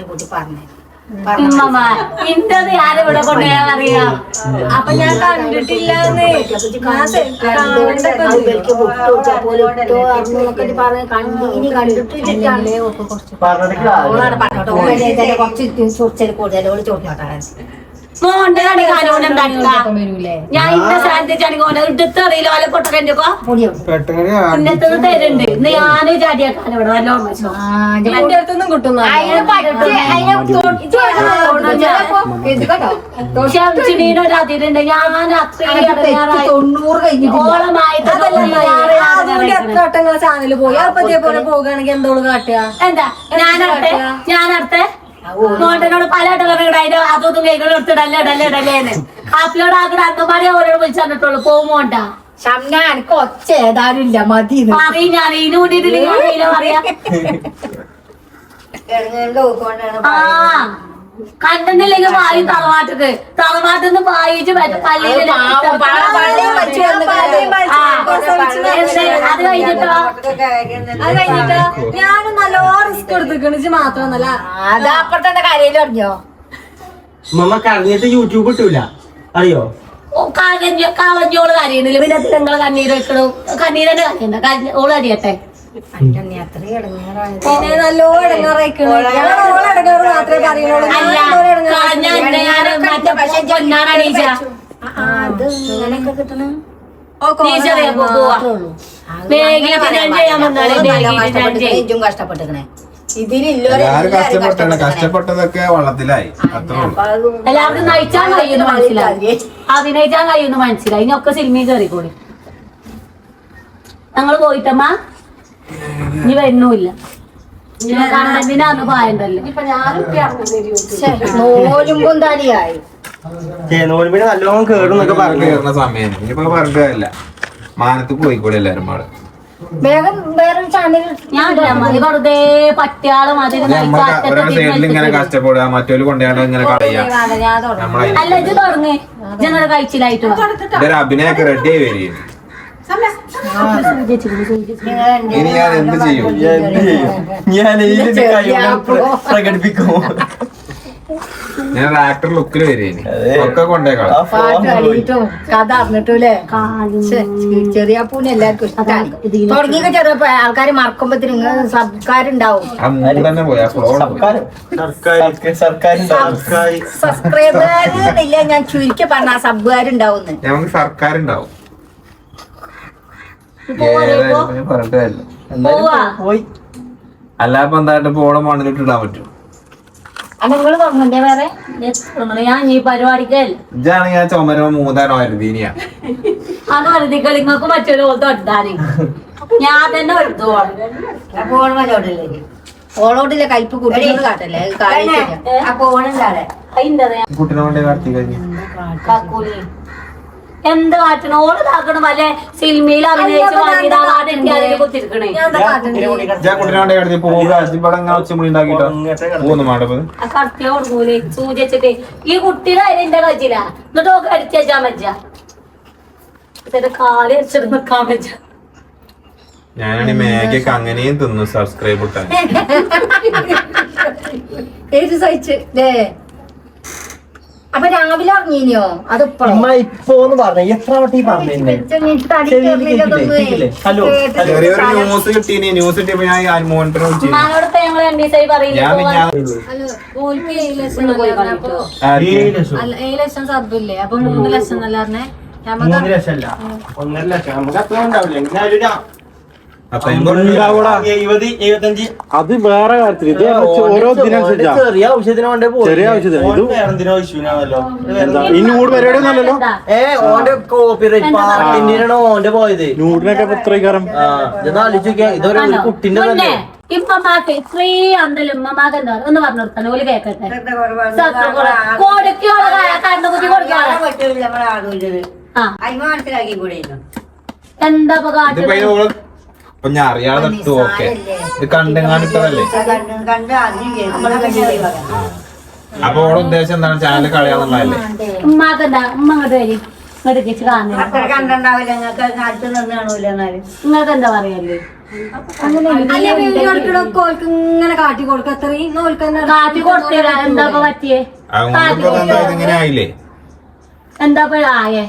കൂട്ടി പറഞ്ഞു ഇന്റത് ആരിവിടെ കൊണ്ടുപോയാ അറിയാം അപ്പൊ ഞാൻ കണ്ടിട്ടില്ലാന്ന് കുറച്ച് കൂടുതലോട് ചോദിച്ചോട്ടെ മോന്റെ കണിക്കാനോണ്ട് ഞാൻ ഇന്ന സ്ഥാനത്തേക്ക് ഓനെ ഇട്ടറിയില്ല ഓലെ പൊട്ടക്കോ ഇന്നത്തെ തരുന്നുണ്ട് ഇന്ന് ഞാനും ചാടിയാക്കാൻ ഇവിടെ നല്ല ഓർമ്മ എന്റെ അടുത്തൊന്നും കിട്ടുന്ന ക്ഷമിച്ചിനീനൊരു അതിരുണ്ട് ഞാൻ അത്രയും 90 എത്ര വട്ടങ്ങൾ ചാനല് പോയി അപ്പൊ ഇതേപോലെ പോകുകയാണെങ്കിൽ എന്തോള് കാട്ടുക എന്താ ഞാനടുത്തെ മോണ്ടനോട് പല ഇടകളുണ്ടായിട്ട് അതൊന്നും കൈകൾ എടുത്തിടല്ലേന്ന് കാപ്പിലോട് ആകെ അന്നമാരെ ഓരോട് വിളിച്ചു തന്നിട്ടുള്ളൂ പോകുമ്പോണ്ട ഷംന എനിക്ക് ഒച്ച ഏതാനും ഇല്ല മതി പറയും ഞാൻ ഇതിനു വേണ്ടിട്ട് പറയാ ആ കണ്ടില്ലെങ്കിൽ പായും തറവാട്ടിൽ നിന്ന് പായിച്ച് പള്ളിയിൽ അത് കഴിഞ്ഞിട്ടോ അത് കഴിഞ്ഞിട്ട് ഞാനും നല്ല റിസ്ക് എടുത്തിക്കണിച്ച് മാത്രമല്ല അതാ അപ്പുറത്തെ കാര്യം അറിഞ്ഞോ മമ്മ കറിഞ്ഞിട്ട് യൂട്യൂബ് കിട്ടൂല അറിയോ കളഞ്ഞോള് കരയുന്നില്ല പിന്നെ നിങ്ങള് കണ്ണീര് വെക്കണു കണ്ണീരന്നെ കരയണ്ട ഓള് കരയട്ടെ പിന്നെ നല്ലോ ഇടങ്ങാറായിക്കണു ഓളടങ്ങാറ് മാത്രമേ പറയുള്ളൂ അല്ല കളഞ്ഞ മറ്റേ പൊന്നാണ് അണീച്ച കഷ്ടപ്പെട്ടിക്കണേ എല്ലാരും കഷ്ടപ്പെട്ടതൊക്കെ വള്ളത്തിലായി അത്രേ ഉള്ളൂ. എല്ലാവർക്കും നയിച്ചാൻ കഴിയുന്നു മനസ്സിലായി അഭിനയിച്ചാൻ കഴിയുന്നു മനസ്സിലായി ഇനിയൊക്കെ സിനിമയിൽ കയറിക്കൂടി ഞങ്ങള് പോയിട്ടമ്മ ഇനി വരുന്നുമില്ല കണ്ടന്റിനാന്ന് പായണ്ടല്ലോ ഇപ്പൊ ഞാനും നോലുമ്പും തടിയായി നോൽപ്പിന് നല്ലോണം കേറും എന്നൊക്കെ പറഞ്ഞു കയറുന്ന സമയം ഇനിയിപ്പോ പറഞ്ഞില്ല മാനത്ത് പോയിക്കൂടെ എല്ലാരും പാട് വേഗം വേറെ ചാനൽ ഞാൻ മതി വെറുതെ പട്ടിയാളും അതിന് ഒരാൾ സൈഡിൽ ഇങ്ങനെ കഷ്ടപ്പെടുക മറ്റൊരു കൊണ്ടുപോയാണ്ട് ഇങ്ങനെ കളയാ നമ്മളെ അല്ല ഇത് തുടങ്ങി ഞങ്ങൾ കഴിച്ചില്ലായിട്ട് ഇതൊരു അഭിനയൊക്കെ റെഡി ആയി വരികയും ഇനി ഞാൻ എന്ത് ചെയ്യും ഞാൻ ഇതിന്റെ കഴിവുകൾ പ്രകടിപ്പിക്കും ഞാൻ ആക്ടർ ലുക്കിൽ വരികയും ഒക്കെ കൊണ്ടേക്കാം പാട്ട് കളിയിട്ടും കഥ അറിഞ്ഞിട്ടൂല്ലേ ചെറിയ പൂനെ എല്ലാവർക്കും ഇഷ്ടമാണ് തുടങ്ങിയൊക്കെ ചെറിയ ആൾക്കാര് മറക്കുമ്പോഴത്തേനും സർക്കാരുണ്ടാവും ആ മൂന്ന് തന്നെ പോയി ആ ഫ്ലോ പോയി സബ്സ്ക്രൈബേഴ്സില്ല ഞാൻ ചുരുക്കി പറഞ്ഞ സബ്കാരുണ്ടാവുന്നു ഞങ്ങൾക്ക് സർക്കാരുണ്ടാവും പറഞ്ഞിട്ട് കാര്യമില്ല പോയി അല്ലാപ്പൊ എന്തായിട്ട് ഇപ്പൊ ഓളം മണ്ണിലിട്ടിടാൻ പറ്റും നിങ്ങൾ പറഞ്ഞേ വേറെ ഞാൻ ഈ പരിപാടിക്കല്ല ഇതാണെങ്കിൽ ഞാൻ ചുമരോ മൂന്നാനോ അരുതീനിയാ അത് വരുതിക്കൾ നിങ്ങൾക്ക് മറ്റൊരു തൊട്ടാനെ ഞാൻ തന്നെ എടുത്തു ഓളോട്ടില്ല കയ്പ് കുട്ടികൾ കാട്ടല്ലേ അപ്പൊ ഓണുണ്ടാടെ കുട്ടിനെ കൊണ്ട് കാർത്തിക കാക്കൂലി എന്ത് കാട്ടണം ഓള് ഇതാക്കണം വല്ല സിനിമയിൽ അഭിനയിച്ച് കുത്തിരിക്കണേ ഞാൻ കുട്ടിനെ കൊണ്ട് കാർത്തി പോകുക ഇവിടെ അങ്ങനെ ഒച്ചമുടി ഉണ്ടാക്കിട്ടോ പോകുന്നു മാടപ്പ് ആ കടത്തിയ കൊടുക്കൂലേ സൂചിച്ചിട്ട് ഈ കുട്ടിയുടെ അതിന്റെ കഴിച്ചില്ല എന്നിട്ട് ഒക്കെ അടിച്ചു വെച്ചാ മജ്ജ കാല് അടിച്ചിട്ട് നിക്കാൻ പറ്റും. ഞാനാണ് മാഗിയൊക്കെ അങ്ങനെയും തിന്നു സബ്സ്ക്രൈബ് ഇട്ടാൻ. ഏത് സഹിച്ച് ല്ലേ? അപ്പൊ രാവിലെ ഇറങ്ങിയോ അതിപ്പോഴോ? ഇപ്പോന്ന് പറഞ്ഞു എത്ര വട്ടി പറഞ്ഞു ഹലോ ചെറിയൊരു ന്യൂസ് കിട്ടീനി. ന്യൂസ് കിട്ടിയപ്പോ ഞാൻ മോണിറ്റർ വിളിച്ചു. ഉമ്മാനോടൊപ്പം ഞങ്ങൾ രണ്ടീസായി പറയുന്നു. ഞാൻ പിന്നെ അല്ല ഓൽക്ക് 7 ലക്ഷം സബ്ബില്ലേ അപ്പൊ 3 ലക്ഷം എന്നല്ല പറഞ്ഞേ. 3 ലക്ഷമല്ല 1.5 ലക്ഷം. നമുക്ക് അത്ര ഉണ്ടാവില്ല. ഇങ്ങനെ ഒരു 70, 75. അത് വേറെ കാര്യത്തിൽ ഇത് ഓരോ ഇതിനനുസരിച്ചാ. ചെറിയ ആവശ്യത്തിന് വേണ്ടേ ചെറിയ ആവശ്യത്തിന് ഇത് വേറെന്തിനോ ഇഷ്യൂനാണല്ലോ. ഈ നൂറ് പരിപാടിയൊന്നും അല്ലല്ലോ. ഓന്റെ കോപ്പിറൈറ്റ് പാട്ടിന്റെയാണോ ഓന്റെ പോയത്? നൂറിനൊക്കെ എത്ര കാരം ഇതൊന്ന് ആലോചിക്കുക. ഇതൊരു കുട്ടിന്റെ മുന്നേ തന്നെ ഇമ്മമാക്ക് ഇത്രയും അന്തലും ഉമ്മമാക്ക് എന്താ ഒന്ന് പറഞ്ഞു കൊടുത്താൽ ഓല് കേക്കട്ടെ. കൊടുക്കോളെ കണ്ണുകുത്തി കൊടുക്കാളെ മനസ്സിലാക്കി കൂടെ എന്താ ഇപ്പൊ കാറ്റ്? ഇതിപ്പോ ഓള് ഇപ്പൊ ഞാൻ അറിയാതെ ഇട്ടു. ഓക്കെ ഇത് കണ്ടെങ്ങാനിട്ടതല്ലേ. അപ്പൊ ഓളെ ഉദ്ദേശം എന്താണ്? ചാനൽ കളയാന്നുള്ളതല്ലേ? ഉമ്മാക്ക് എന്താ ഉമ്മ അങ്ങോട്ട് വരി ഇങ്ങോട്ട് കിച്ച് കാണുന്നില്ല. കണ്ടുണ്ടാവില്ല നിങ്ങൾക്ക് അടുത്ത് നിന്ന് കാണൂല എന്നാലും നിങ്ങൾക്ക് എന്താ പറയല്ലേ? അല്ല വീഡിയോ എടുക്കണൊക്കെ ഓൽക്ക് ഇങ്ങനെ കാട്ടി കൊടുക്കുക. അത്രയും ഓൽക്ക് തന്നെ കാറ്റ് കൊടുത്തില്ല. എന്താ ഇപ്പൊ പറ്റിയേ? അതുകൊണ്ട് ഇങ്ങനെ ആയില്ലേ? എന്താ ഇപ്പൊ ആയേ?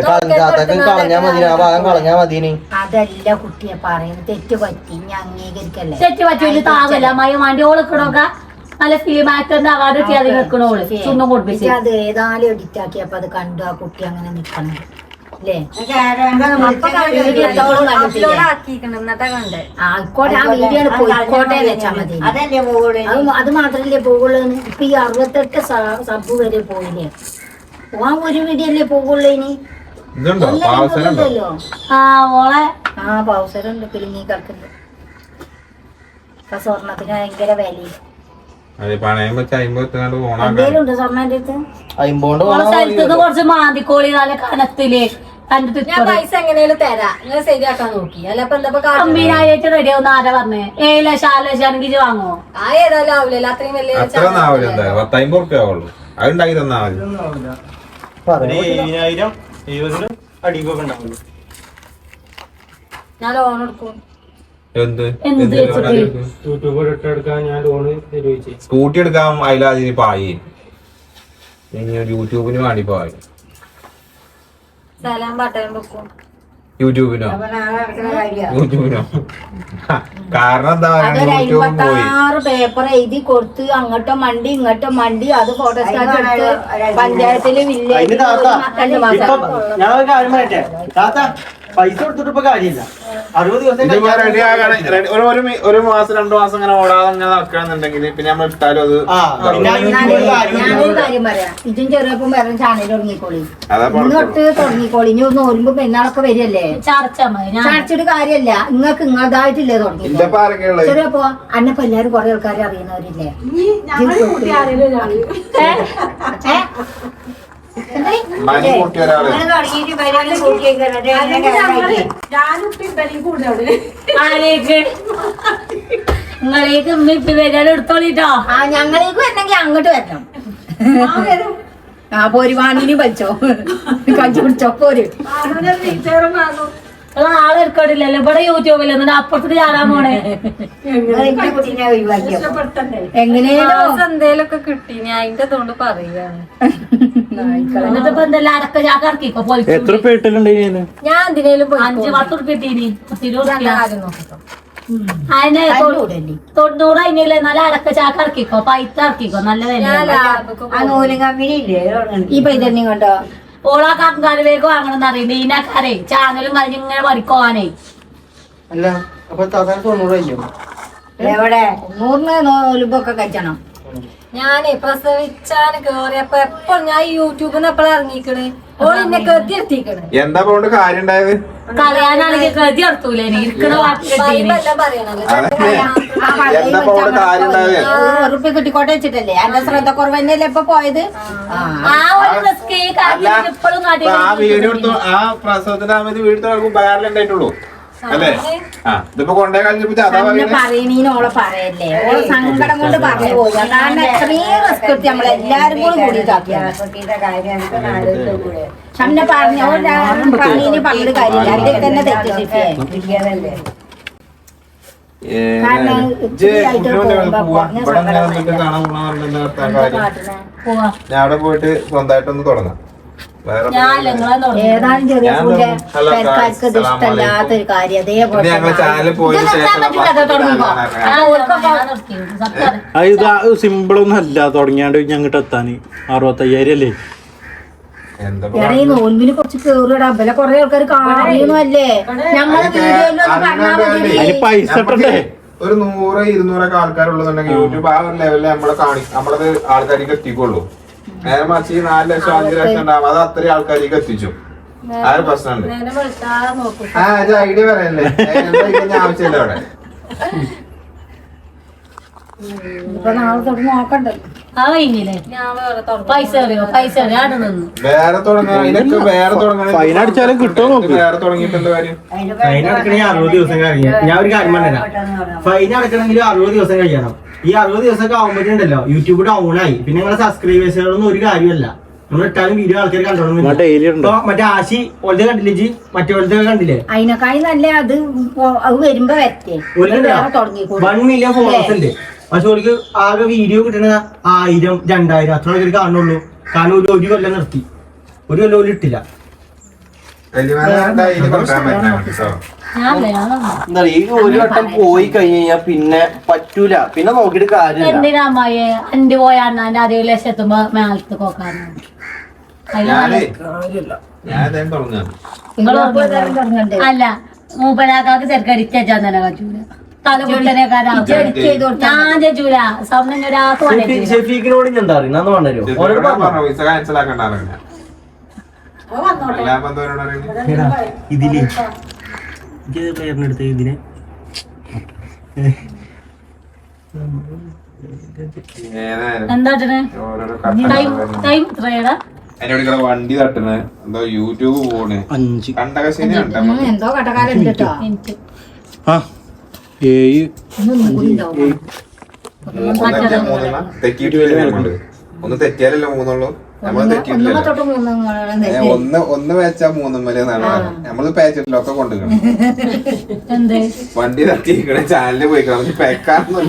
കളഞ്ഞാ മതി. ആ ഭാഗം കളഞ്ഞാ മതിനി. അതല്ല കുട്ടിയെ പറയുന്നത് തെറ്റ് പറ്റി ഞാൻ അംഗീകരിക്കല്ലേ. തെറ്റ് പറ്റിയൊരു താവല്ല മയ മാണ്ടി ഓളിക്കണോക്ക നല്ല ഫിലിം ആക്ടറിന്റെ അവാർഡ് കിട്ടി അത് വെക്കണോള് ചുന്നും കൊടുപ്പിച്ച്. അത് ഏതായാലും എഡിറ്റ് ആക്കിയപ്പോ അത് കണ്ടു ആ കുട്ടി അങ്ങനെ നിക്കണം അല്ലേ? അപ്ലോഡ് ആക്കിക്കണം എന്നിട്ടാ കണ്ടേ. ആയിക്കോട്ടെ ആ വീഡിയോ പോയിക്കോട്ടെ വെച്ചാ മതി. അത് മാത്രല്ലേ പോകുള്ളൂ. ഇപ്പൊ ഈ 68 സബ് വരെ പോയില്ലേ? ആ ഒരു വീഡിയോ അല്ലേ പോകുള്ളൂ ഇനി. ഇതുണ്ടോ പാവസരണ്ടോ? ആ ഓളെ ആ പൗസരുണ്ട് പിരിഞ്ഞി കിടക്കുന്നുണ്ട്. ഇപ്പൊ സ്വർണത്തിന് ഭയങ്കര വില. അതെ പണയം വെച്ച് 50 ഓണാക്കാൻ. എന്തേലും ഉണ്ട് സ്വർണ്ണന്റെ അടുത്ത്? ഓളെ സ്ഥലത്ത് കുറച്ച് മാന്തിക്കോളി നല്ല കനത്തില് ഞാൻ പൈസ എങ്ങനെയാലും തരാം. നിങ്ങൾ ശരിയാക്കാൻ നോക്കി. അല്ല ഇപ്പൊ എന്താ അമ്പതിനായിരത്തി റെഡി ആവുന്ന ആരാ പറഞ്ഞേ? 7 ലക്ഷം 6 ലക്ഷം ആണെങ്കിൽ വാങ്ങോ? ആ ഏതായാലും ആവില്ലല്ലോ. അത്രയും വലിയ അത്ര ഒന്നും ആവില്ല. എന്താ 10-50 ഉറുപ്പ്യ ആവുള്ളൂ. അത് ഉണ്ടാക്കി തന്നാ മതി. 70,000 70 അടിക്കൊക്കെ ഉണ്ടാവുള്ളൂ. ഞാൻ ലോൺ എടുക്കും. എന്ത് എന്ത് വെച്ചിട്ട്? യൂട്യൂബ് ഇട്ടെടുക്കാൻ ഞാൻ ലോണ് തരുവേ. സ്കൂട്ടി എടുക്കാൻ അതിലാദ്യം പായി. ഇനി യൂട്യൂബിന് വേണ്ടി പോയി. സ്ഥലം പട്ടയം വെക്കും. യൂട്യൂബിനോ? യൂട്യൂബിനോ? കാരണം എന്താ യൂട്യൂബും പോയി. 56 പേപ്പർ എഴുതി കൊടുത്ത് അങ്ങോട്ടോ മണ്ടി ഇങ്ങോട്ടോ മണ്ടി അത് ഫോട്ടോസ്റ്റാറ്റ് എടുത്ത് പഞ്ചായത്തില് അതിന് താത്ത ഇപ്പം ഞാൻ ഒരു കാര്യം പറയട്ടെ താത്ത, പൈസ കൊടുത്തിട്ട് ഇപ്പൊ കാര്യമില്ല. 60 ദിവസം ഇതിപ്പോ റെഡി ആകണേ. ഒരു മാസം 2 മാസം ഇങ്ങനെ ഓടാതെ ഇങ്ങനെ നടക്കണമെന്നുണ്ടെങ്കിൽ പിന്നെ നമ്മൾ ഇട്ടാലും അത് ഞാനൊരു കാര്യം പറയാം. ഇതും ചെറിയപ്പം വേറെ ചാനൽ തുടങ്ങിക്കോളി. അതാ ഇങ്ങോട്ട് തുടങ്ങിക്കോളി. ഇനി ഒന്ന് ഓരുമ്പോ പെണ്ണാളൊക്കെ വരികയല്ലേ? ചർച്ചാ മതി. ഞാൻ ചാടിച്ചിട്ട് കാര്യല്ല. നിങ്ങൾക്ക് ഇങ്ങതായിട്ടില്ലേ തുടങ്ങി ഇതിപ്പോ ആരൊക്കെയുള്ളത്? ചെറിയപ്പോ അന്നപ്പോ എല്ലാരും കൊറേ ആൾക്കാരെ അറിയുന്നവരില്ലേ? മണി കൂട്ടി ഒരാള് ആരേക്ക് നിങ്ങളേക്ക് ഉമ്മിപ്പി വരാൻ എടുത്തോളിട്ടോ. ആ ഞങ്ങളേക്ക് വരണമെങ്കിൽ അങ്ങോട്ട് വരണം. ആ പോരുവാണിന് വലിച്ചോ കഞ്ചി പിടിച്ചോ പോര്. ആളെ എടുക്കണില്ലല്ലോ ഇവിടെ യൂട്യൂബിൽ എന്നിട്ട് അപ്പുറത്തേക്ക് ചാടാൻ പോണേ. എങ്ങനെയാണോ എന്തേലൊക്കെ കിട്ടി. ഞാൻ അതിന്റെ തൊണ്ട് പറയാണ്. എന്നിട്ട് ഇപ്പൊ എന്തെല്ലാം അടക്ക ചാക്ക ഇറക്കിക്കോ എത്ര പേട്ടലുണ്ട് ഇതിന്? ഞാൻ എന്തിനേലും 5-10 ഉറുപ്പിക കിട്ടീനി. 20 കാര്യം നോക്കിട്ടോ. അതിന് 90 അതിനില്ലേ നല്ല അടക്ക ചാക്ക ഇറക്കിക്കോ. പൈത്ത ഇറക്കിക്കോ. നല്ല വില. ആ നൂലും കമ്പനി ഇല്ലേ ഈ പൈതന്നെ കണ്ടോ? ഓളാ കങ്കാലുവേക്ക് വാങ്ങണമെന്ന് അറിയണ്ട. ഈനാക്കാരെ ചാനലും കഴിഞ്ഞ് ഇങ്ങനെ പഠിക്കുവാനേ. അല്ല അപ്പൊ താത്ത 90 കഴിഞ്ഞു. എവിടെ 100 നൂലുമ്പൊക്കെ കഴിച്ചണം. ഞാനേ പ്രസവിച്ചാന് കേറിയപ്പോ എപ്പോഴും ഞാൻ യൂട്യൂബിൽ നിന്ന് എപ്പോഴും ഇറങ്ങിക്കണ്. ഓൾ എന്നെ കെത്തി എത്തിക്കണ്. എന്താ പോണ്ട് കാര്യം ഉണ്ടായത്? കളയാനാണെങ്കിൽ കരുതി എടുത്തൂലേ ഇരിക്കണ വാക്ക് എല്ലാം പറയണല്ലോ. എന്താ പോണ്ട് കാര്യം ഉണ്ടായത്? ഉറുപ്പ് കിട്ടിക്കോട്ടെ വെച്ചിട്ടല്ലേ? എന്റെ ശ്രദ്ധ കുറവന്നെയല്ലേ ഇപ്പൊ പോയത്? ആ ഒരു റിസ്ക് ഈ കാര്യം ഇപ്പോഴും ആ വീഡിയോ എടുത്തു. ആ പ്രസവത്തിന്റെ സമയത്ത് വീട്ടിൽ ഉപകാരം ഉണ്ടായിട്ടുള്ളൂ. അല്ലേ ആ ഇതിപ്പോ കൊണ്ടേ കളിച്ചപ്പോ അതാ പറയുന്നത് പറയണീനോളെ പറയല്ലേ ഓളെ സങ്കടം കൊണ്ട് പറഞ്ഞു പോവുക കാരണം എത്രയും റിസ്ക് എടുത്ത് നമ്മളെല്ലാരും കൂടി ഷംന പറഞ്ഞു പറഞ്ഞതിന് പറഞ്ഞത് കാര്യമില്ല അതിന്റെ തന്നെ തെറ്റിദ്ധരിച്ചേ ഞാൻ അവിടെ പോയിട്ട് സ്വന്തമായിട്ടൊന്ന് തുടങ്ങാം. ഏതാനും ചെറിയ പേർക്കാർക്ക് ഇത് ഇഷ്ടമല്ലാത്തൊരു കാര്യം അതേപോലെ ഞങ്ങളെ ചാനൽ പോയതിനു ശേഷം ഇത് സിമ്പിളൊന്നും അല്ല തുടങ്ങിയാണ്ട് ഞങ്ങട്ട് എത്താൻ 65,000 അല്ലേ ഈ നോൻപിന് കുറച്ച് കേറിടാ വില കൊറേ ആൾക്കാർ കാണുന്നല്ലേ നമ്മളെ വീഡിയോയിലൊന്നും പറഞ്ഞാൽ മതി അതിന് പൈസ ഇട്ടണ്ടേ ഒരു 100-200 ആൾക്കാരുള്ളതുണ്ടെങ്കിൽ യൂട്യൂബ് ആ ഒരു ലെവലിൽ നമ്മളത് ആൾക്കാർക്ക് എത്തിക്കുള്ളൂ. നേരെ മറിച്ച് 4 ലക്ഷം 5 ലക്ഷം ഉണ്ടാവും അത് അത്രയും ആൾക്കാർക്ക് എത്തിച്ചു. ആ ഒരു പ്രശ്നമുണ്ട്. ആ ഇത് ഐഡിയ പറയല്ലേ ആവശ്യമില്ല അവിടെ. ഇപ്പൊ നാളെ തൊട്ട് നോക്കണ്ടേ വേറെ തുടങ്ങാൻ ഇതിനൊക്കെ വേറെ തുടങ്ങാൻ ഫൈൻ അടിച്ചാലും കിട്ടുമോ നോക്ക്. വേറെ തുടങ്ങിയിട്ട് എന്താ കാര്യം? ഫൈൻ അടക്കണമെങ്കിൽ 60 ദിവസം കഴിയണം. ഞാൻ ഒരു കാര്യം പറഞ്ഞുതരാം. ഫൈൻ അടക്കണമെങ്കിൽ 60 ദിവസം കഴിയണം. ഈ 60 ദിവസമൊക്കെ ആവുമ്പോഴേണ്ടല്ലോ യൂട്യൂബ് ഡൗൺ ആയി. പിന്നെ നിങ്ങളെ സബ്സ്ക്രൈബേഴ്സുകളൊന്നും ഒരു കാര്യമല്ല. നമ്മൾ ഇട്ടാലും വീഡിയോ ആൾക്കാർ കണ്ടോളൂ. മറ്റേ ആശി ഓൾത്തെ കണ്ടില്ലേ? മറ്റേ ഓൾത്തെ കണ്ടില്ലേ? അതിനേക്കായി നല്ല അത് വരുമ്പോ വരട്ടെ 1 മില്യൺ ഫോളോവേഴ്സ് ഉണ്ട്. പക്ഷെ അവർക്ക് ആകെ വീഡിയോ കിട്ടണ 1000-2000 അത്ര ആൾക്കാർ കാണുള്ളൂ. കാരണം ഒരു കൊല്ലം നിർത്തി, ഒരു കൊല്ലം പോലും ഇട്ടില്ല. എന്താ ഈ ഒരു വട്ടം പോയി കഴിഞ്ഞാൽ പിന്നെ പറ്റൂല, പിന്നെ നോക്കിയിട്ട് കാര്യമില്ല. എന്തിനാമ്മയെ അന്റെ പോയാണ്ട് അതേ ലക്ഷത്തുമ്പോ മേലത്ത് പോക്കാണ് അല്ല മൂപ്പരാക്കാക്ക് ചെറുക്കടിച്ചാൻ തന്നെ കച്ചൂല ഞാൻ ചേച്ചൂല സ്വപ്നം ഒരാൾക്ക് ഷെഫീഖിനോട് ഞാൻ എന്താ അറിയുന്ന പറഞ്ഞു ഇതില് പേരിനെടുത്ത ഇതിനെ അതിനോട് വണ്ടി തട്ടണ് എന്തോ യൂട്യൂബ് പോണ് 5 കണ്ടകശേനി എന്തോ കടക്കാലം കേട്ടോ ആ 7 തെറ്റിയിട്ട് വരുന്നുണ്ട്. ഒന്ന് തെറ്റിയാലല്ലോ 3 നമ്മള് തെറ്റിയിട്ടില്ല. ഒന്ന് വെച്ചാ 3 നമ്മള് പേച്ചിട്ടില്ല ഒക്കെ കൊണ്ടുപോകണം. വണ്ടി തട്ടിക്കണ ചാനലിൽ പോയി പേക്കാറൊന്നും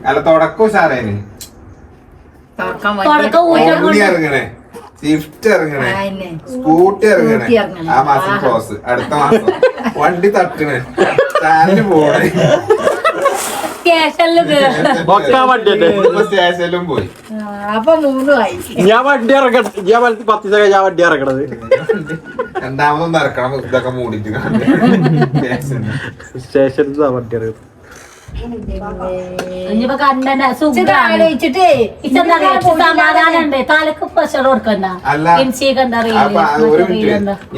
അല്ല തുടക്കം ഉഷാറേന് ഇറങ്ങണേ സ്വിഫ്റ്റ് ഇറങ്ങണേ സ്കൂട്ടി ഇറങ്ങണേ ആ മാസം ക്രോസ് അടുത്ത മാസം വണ്ടി തട്ടണേ ചാനലിൽ പോണേ സ്റ്റേഷനിലും പോയി. അപ്പൊ 3 ആയി. ഞാൻ വണ്ടി ഇറക്കട്ടെ. ഞാൻ 10 ദിവസം ഞാൻ വണ്ടി ഇറക്കണത്. രണ്ടാമതൊന്നും ഇറക്കണം ഇതൊക്കെ മൂടിട്ട് സ്റ്റേഷനിൽ വണ്ടി ഇറക്കണം. സമാധാനുണ്ട് തലക്ക് പ്രഷർ കൊടുക്കണ്ട.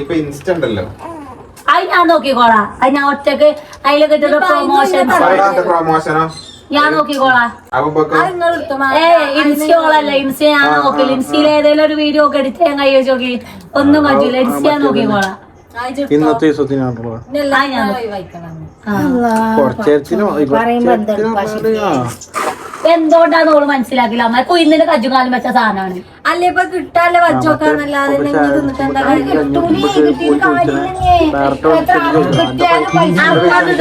ഇപ്പൊ ഇൻസ്റ്റ ഉണ്ടല്ലോ അത് ഞാൻ നോക്കിക്കോളാം. അത് ഞാൻ ഒറ്റക്ക് അതില് കിട്ടുന്ന പ്രൊമോഷനോ ഞാൻ നോക്കിക്കോളാം. ഇൻസ്റ്റോളല്ല ഇൻസ്റ്റ ഞാൻ നോക്കില്ല. ഇൻസ്റ്റയിൽ ഏതെങ്കിലും ഒരു വീഡിയോ ഒക്കെ എഡിറ്റ് ചെയ്യാൻ കഴിയോ നോക്കി ഒന്നും കഴിച്ചില്ല. ഇൻസ്റ്റ ഞാൻ നോക്കിക്കോളാം. ഇന്നത്തെ ദിവസത്തിനാണല്ലോ എന്തുകൊണ്ടാന്ന് ഓള് മനസ്സിലാക്കില്ല. അമ്മ കുയിന്നിന്റെ കജ്ജുകാലം വെച്ച സാധനമാണ്. അല്ല ഇപ്പൊ കിട്ടാല്ലേ വച്ചോക്കാന്നല്ലാതെ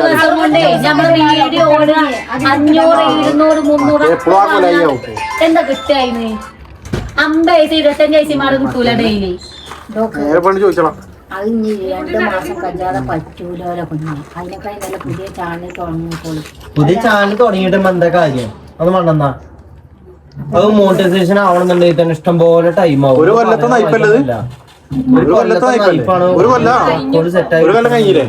ദിവസം കൊണ്ടേ നമ്മള് വീഡിയോ 500-200-300 എന്താ കിട്ടായിന്ന് 50-25 കിട്ടൂല ഡെയിലി. ചോദിച്ചോളാം. അത് ഇനി 2 മാസം കഴിയാതെ പറ്റൂലോ കുഞ്ഞ്. അതിനേക്കാൾ നല്ല പുതിയ ചാനൽ തുടങ്ങിക്കോളൂ. പുതിയ ചാനൽ തുടങ്ങിയിട്ട് എന്താ കാര്യം? അത് മണ്ണെന്നാ അത് മോണിറ്റൈസേഷൻ ആവണമെന്നുണ്ടെങ്കിൽ തന്നെ ഇഷ്ടം പോലെ ടൈം ആവും. ഒരു കൊല്ലത്തെ നയിപ്പല്ലത്. ഒരു കൊല്ലം കഴിഞ്ഞില്ലേ?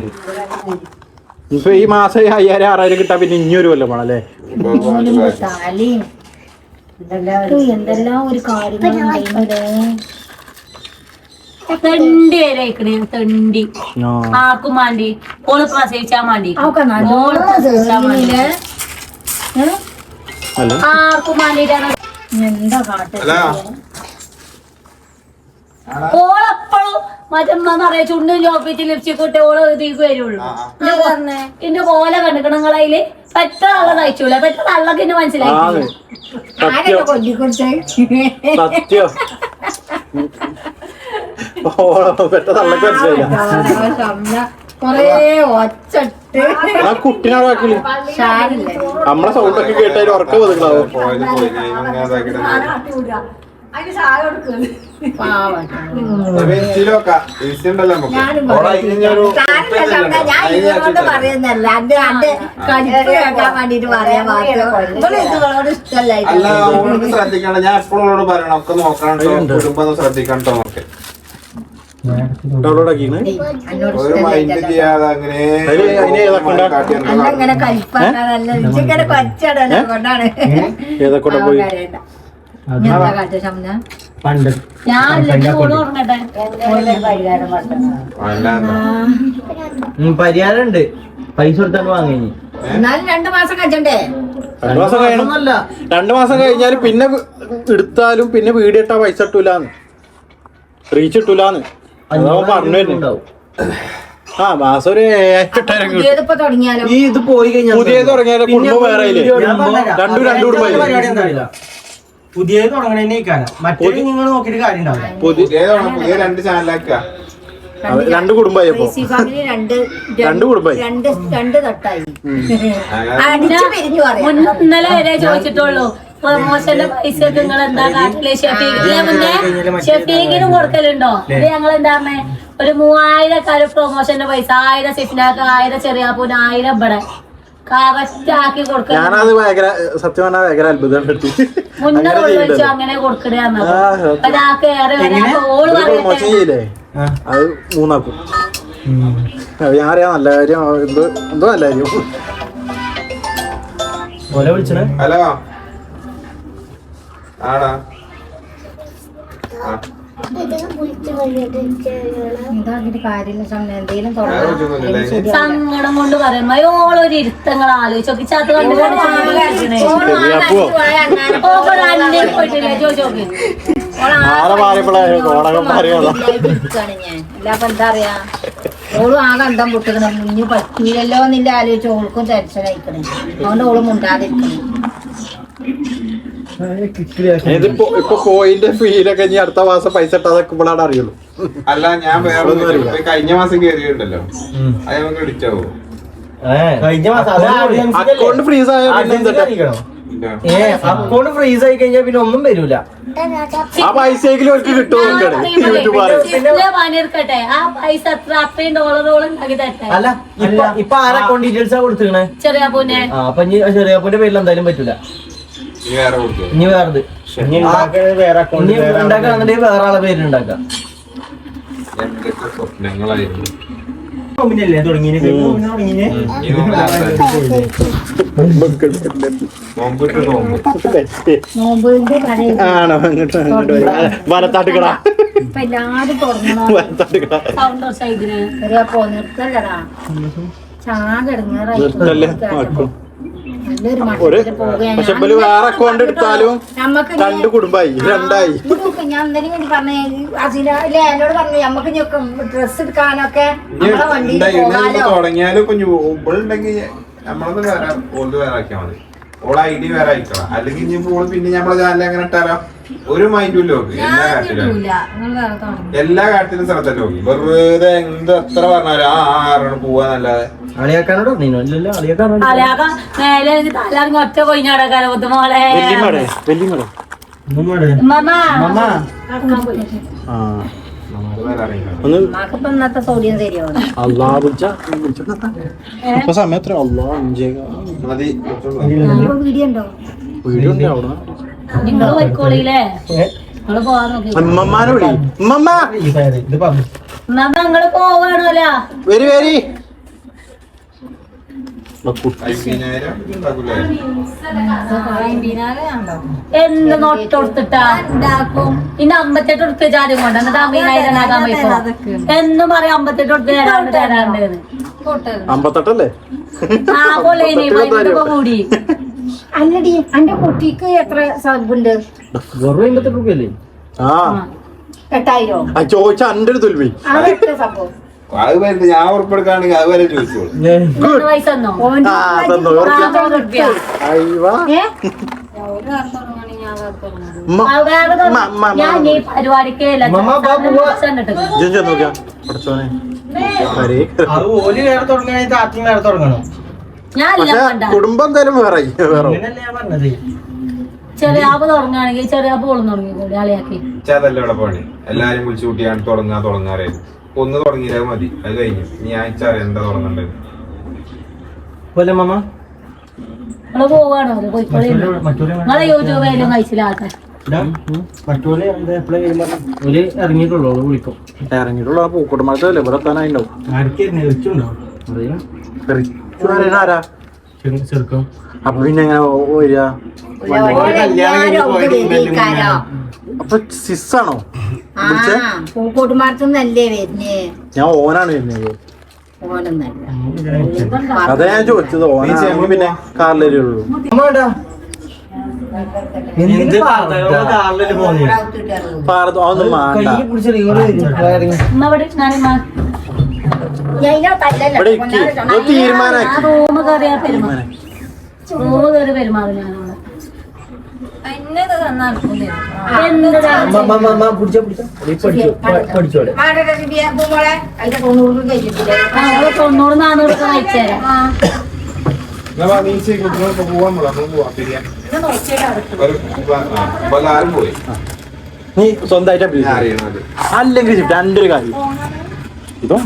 ഇപ്പൊ ഈ മാസം 5000-6000 കിട്ടാ പിന്നെ ഇനി ഒരു കൊല്ലം വേണം അല്ലേ? എന്തെല്ലാം ഒരു കാര്യങ്ങളുണ്ട്. തെണ്ടി വരെ തെണ്ടി ആർക്കും വേണ്ടി ഓള് പ്രസവിച്ചാൻ വേണ്ടി ആർക്കും വേണ്ടിട്ടാണ് എന്താ കാട്ട ഓളെപ്പോഴും മറ്റമ്മ പറയാ ചുണ്ടും ചോപ്പിച്ച് ലിപ്സ്റ്റിക് ഇട്ട് ഓള് ഇതിലേക്ക് വരുള്ളൂ. ഇന്റെ കോല കണ്ടിക്കണം നിങ്ങളതില് പെറ്റ തള്ള തയ്ച്ചൂല. പെറ്റ തള്ളക്ക് എന്നെ മനസ്സിലായി. ആരൊക്കെ കൊല്ലിക്കൊടുത്തേ സത്യം പെട്ട തള്ളക്ക് മനസ്സിലായില്ല. കൊറേ ഒച്ചിട്ട് ആ കുട്ടിനാണ് ബാക്കിയില്ല. നമ്മളെ സൗണ്ട് ഒക്കെ കേട്ടാലും ഉറക്കം ഒതുക്കണാവും. പോയത് പോയി ഇങ്ങനെ ഇതാക്കിയിട്ട് പറയുന്നല്ല ഇഷ്ടല്ല. അല്ല അവളോട് ശ്രദ്ധിക്കണ്ട. ഞാൻ എപ്പോഴും പറയണം ഒക്കെ നോക്കണോ കുടുംബം ശ്രദ്ധിക്കണ്ടോ നോക്കെ. ഒരു മൈൻഡ് ചെയ്യാതെ അങ്ങനെ അങ്ങനെ കഴിപ്പാണ് ഇങ്ങനെ കൊച്ചാണ് കൊണ്ടാണ് ഏതൊക്കെ പോയി പണ്ട് ഞാൻ ഉറങ്ങട്ടെ. പരിഹാരം ഉണ്ട്. പൈസ കൊടുത്താണ്ട് വാങ്ങി. എന്നാലും 2 മാസം കഴിച്ചണ്ടേ? 2 മാസം കഴിയണമെന്നല്ല. 2 മാസം കഴിഞ്ഞാല് പിന്നെ എടുത്താലും പിന്നെ വീഡിയോ ഇട്ടാ പൈസ ഇട്ടൂലാന്ന്, റീച്ച് ഇട്ടൂലാന്ന് പറഞ്ഞു വരുന്നുണ്ടാവും. ആ മാസം ഒരു 8-8 പുതിയതിപ്പോ തുടങ്ങിയാലോ? ഈ ഇത് പോയി കഴിഞ്ഞാൽ പുതിയത് തുടങ്ങിയാലും കുടുംബം വേറെ രണ്ടു കുടുംബം. പുതിയത് തുടങ്ങണേക്കാണ്. മറ്റേ നിങ്ങൾ നോക്കിയിട്ട് കാര്യം ഉണ്ടാവില്ല. പുതിയ 2 ചാനലാക്ക. 2 കുടുംബമായപ്പോ ഫാമിലി 2 കുടുംബമായി. 2 തട്ടായി അടിച്ചു പിരിഞ്ഞു പറയാം. ഇന്നലെ വരെ ചോദിച്ചിട്ടുള്ളൂ പ്രമോഷന്റെ പൈസ നിങ്ങൾ എന്താ കാട്ടില്. ഷെഫീഖിനും കൊടുക്കലുണ്ടോ? ഇത് ഞങ്ങൾ എന്താ പറഞ്ഞേ, ഒരു 3000 പ്രൊമോഷന്റെ പൈസ, 1000 സിഫ്നാക്ക്, 1000 ചെറിയാപ്പൂന്, 1000 ഇവിടെ കറക്റ്റ് ആക്കി കൊടുക്കണം. ഞാനത് ഭയങ്കര സത്യം പറഞ്ഞാൽ ഭയങ്കര അത്ഭുതം മുന്നേ വെച്ച് അങ്ങനെ കൊടുക്കണേ. ഒരാൾക്ക് ഏറെ ഓള് പ്രൊമോഷൻ ചെയ്യില്ലേ അത് 3 ആക്കും. ഞാൻ അറിയാം നല്ല കാര്യം, എന്തോ നല്ല കാര്യം. വിളിച്ചേ ഹലോ ആടാ സങ്കടം കൊണ്ട് പറയുമ്പോ ഓളൊരു ഇരുത്തങ്ങൾ ആലോചിച്ചോക്കി ചത്ത് കണ്ടുകൊണ്ട് പോയിട്ടില്ലേ ചോദിച്ചോക്കി. എന്താ പറയാ, ഓളും ആകെ അന്തം പൊട്ടിക്കണം. മുന്നു പറ്റൂലല്ലോ എന്നില്ല ആലോചിച്ച് ഓൾക്കും ടെൻഷൻ അയക്കണേ. അതുകൊണ്ട് ഓളും മുണ്ടാതിരിക്കണം. ഇതിപ്പോ പോയിന്റ് ഫീലൊക്കെ ഇനി അടുത്ത മാസം പൈസ ഇട്ടാ ഇപ്പോഴാണ് അറിയുള്ളൂ. അല്ല ഞാൻ വേറെ കഴിഞ്ഞ മാസം കയറിയിട്ടുണ്ടല്ലോ, അത് നമുക്ക് ഇടിച്ചാവോ? കഴിഞ്ഞ മാസം അക്കൗണ്ട് ഫ്രീസ് ആയ അക്കൗണ്ട് ഫ്രീസ് ആയി കഴിഞ്ഞാൽ പിന്നെ ഒന്നും വരൂല. ആ പൈസയെങ്കിലും അവർക്ക് കിട്ടുമെന്ന് പണിയെടുക്കട്ടെ. ആ പൈസ എത്ര അത്രയും ഡോളറോളം ഉണ്ടാക്കി തരട്ടെ. അല്ല ഇപ്പൊ ആരെ അക്കൗണ്ട് ഡീറ്റെയിൽസ് ആ കൊടുത്തിരിക്കണേ? ചെറിയാപ്പൂനെ. അപ്പൊ ചെറിയാപ്പൂന്റെ പേരിൽ എന്തായാലും പറ്റൂല. ഇനി വേറത് ഉണ്ടാക്കാന്നുണ്ടെങ്കിൽ വേറെ ആളെ പേര് ഉണ്ടാക്കാം. സ്വപ്നങ്ങളായിരുന്നു. ആണോ? വലത്താട്ടുകടാ ഇപ്പൊ എല്ലാരും തുടങ്ങണം. വലത്താട്ടുകട നിർത്തല്ലടാ, ചാകെടുങ്ങാറായി. പക്ഷെ വേറെ അക്കൗണ്ട് എടുത്താലും 2 കുടുംബമായി 2ആയി. ഞാൻ എന്തെങ്കിലും വേണ്ടി പറഞ്ഞേ അസിലെ എന്നോട് പറഞ്ഞു നമ്മക്ക് ഡ്രസ് എടുക്കാനൊക്കെ തുടങ്ങിയാലും കുഞ്ഞു ഉണ്ടെങ്കിൽ നമ്മളത് വേറെ ഓൾഡ് വേറെ ആക്കിയാൽ മതി. ഓളെ ഐഡി വേറെ അയക്കണം. അല്ലെങ്കിൽ ഇനി ഫോൺ പിന്നെ നമ്മളെ ചാനൽ എങ്ങനെ ഇട്ടാലോ ഒരു മൈൻഡും നോക്കി. എല്ലാ കാര്യത്തിലും ശ്രദ്ധ നോക്കി. വെറുതെ എന്ത് എത്ര പറഞ്ഞാലും ആറാണ് പോവാന്നല്ലാതെ അളിയാക്കാനോട് മേലെ തലറിഞ്ഞ ഒറ്റ കൊയിഞ്ഞടക്കാലോ മോളെ. ഇന്നത്തെ സൗകര്യം സമയത്ര മതി. വീഡിയോ ഉണ്ടോ? വീഡിയോ ഉണ്ട് അവിടെ. നിങ്ങള് പോയിക്കോളില്ലേ? നിങ്ങള് പോവാൻ നോക്കി. ഉമ്മമാനെ വിളി. ഉമ്മമ്മ നിങ്ങള് പോവാണല്ലോ. വരി വരി. 50,000 ഉണ്ടാക്കൂലേ? എന്ത് നോട്ടൊടുത്തിട്ടാ ഉണ്ടാക്കും. ഇന്ന് 58 കൊടുത്ത് ജാതി കൊണ്ട് എന്നിട്ട് 50,000 ഉണ്ടാക്കാൻ പറ്റുമോ? എന്നും പറയാം 58 കൊടുത്ത് തരാണ്ട്. 58 അല്ലേ? ആ പൊളേനി കൂടി. അല്ലടി എന്റെ കുട്ടിക്ക് എത്ര സബുണ്ട്? വെറും 58 രൂപയല്ലേ? ആ 8,000 ആ ചോദിച്ച അന്റെ ഒരു തുൽവി അതെത്ര സംഭവം അത് വരെ ഞാൻ ഉറപ്പെടുക്കാണെങ്കിൽ അത് വരെ ചോദിച്ചോളൂ. പൈസ തന്നോ ആ തന്നോ റുപ്യ അയ്യവാ ഞാൻ ഈ പരിപാടിക്ക് നോക്കിയാ പഠിച്ചോനെ അത് ഓല് വേറെ തുടങ്ങണേ താത്തിയും വേറെ തുടങ്ങണം. ഞാൻ കുടുംബം എന്തായാലും വേറെ വേറെ അങ്ങനല്ലേ ഞാൻ പറഞ്ഞത്. ചെറിയാപ്പ് തുടങ്ങുകയാണെങ്കിൽ ചെറിയാപ്പ് കൊള്ളും തുടങ്ങിക്കോളി ആളിയാക്കി. അതല്ല ഇവിടെ പണി. എല്ലാരും വിളിച്ചു കൂട്ടിയാണ് തുടങ്ങാറേ. ഒന്ന് തുടങ്ങിയാൽ മതി, അത് കഴിഞ്ഞു. ഞാൻ എന്താ തുടങ്ങണ്ടത്? പോലെ മാമ നമ്മള് പോവാണോ പോയിക്കോളി. നിങ്ങളെ യൂട്യൂബിലും കഴിച്ചില്ലാത്ത മറ്റോല് ഒരു ഇറങ്ങിയിട്ടുള്ളൂ വിളിക്കും. ഇറങ്ങിയിട്ടുള്ള പൂക്കോട്ടുമാസല്ലേ ഇവിടെ എത്താനായിണ്ടാവും. ആർക്കായിരുന്നു വെച്ചുണ്ടോ അറിയാം ആരാ ചെറുക്കം. അപ്പൊ പിന്നെ എങ്ങനെ വരിക? അപ്പൊ സിസ്സാണോ വിളിച്ചേ? പൂക്കോട്ടുമാർത്തുന്നല്ലേ വരുന്നേ ഞാൻ ഓനാണ് വരുന്നത്. ഓനൊന്നല്ല അതാ ഞാൻ ചോദിച്ചത്. ഓനാണെങ്കിൽ പിന്നെ കാറിലേരുള്ളൂ. എന്ത് കാറില് പോന്നെ അതൊന്നും വേണ്ട. ഇവിടെ തീരുമാനാക്കി റൂമ് കയറിയാ പെരുമാറും ഞാനോട് പഠിച്ചോടെ 90-400 കഴിച്ചേരാം. ആരും പോയി നീ സ്വന്തമായിട്ട് അല്ലെങ്കിൽ എൻ്റെ ഒരു കാര്യം ഇതോ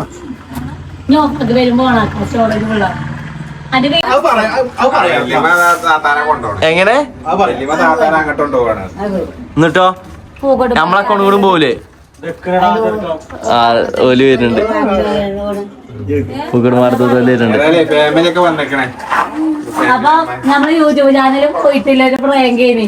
ഞാൻ വരുമ്പോ സ്റ്റോറേജ് എങ്ങനെ അങ്ങോട്ടുണ്ടോ എന്നിട്ടോ നമ്മളെ അക്കൗണ്ട് കൂടും പോലേ ഓല് വരുന്നുണ്ട്. ഫാമിലി ഒക്കെ വന്നേക്കണേ. അപ്പൊ നമ്മള് യൂട്യൂബ് ചാനലിൽ പോയിട്ടില്ല ഒരു പ്രാങ്കേന്.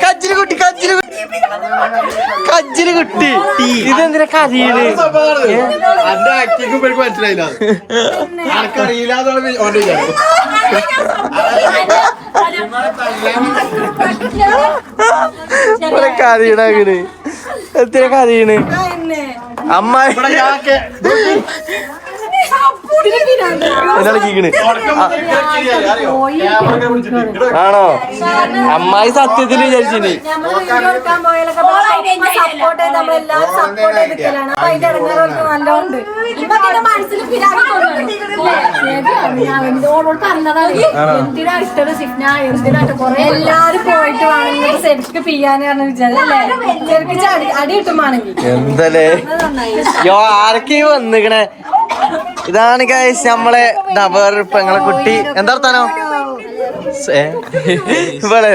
കജ്ജില് കുട്ടി ഇതെന്തിനാ കരയണ്? എന്റെ ആക്ടിങ് മനസ്സിലായില്ല. ആർക്കറിയില്ല കരയണ അങ്ങനെ എത്ര കരയണ്? അമ്മ ആണോ? അമ്മായി സത്യത്തിൽ വിചാരിച്ചിന്. എല്ലാരും പോയിട്ട് വേണമെങ്കിൽ ശരിക്കും പിയാന്ന് വിചാരിച്ചു അടി കിട്ടുമാണെങ്കിൽ എന്തല്ലേ യോ ആരൊക്കെയും വന്നിക്കണേ. ഇതാണ് ഗൈസ് നമ്മളെ ഡബർ പെങ്ങളെ കുട്ടി. എന്താ വർത്താനോ? ഇവിടെ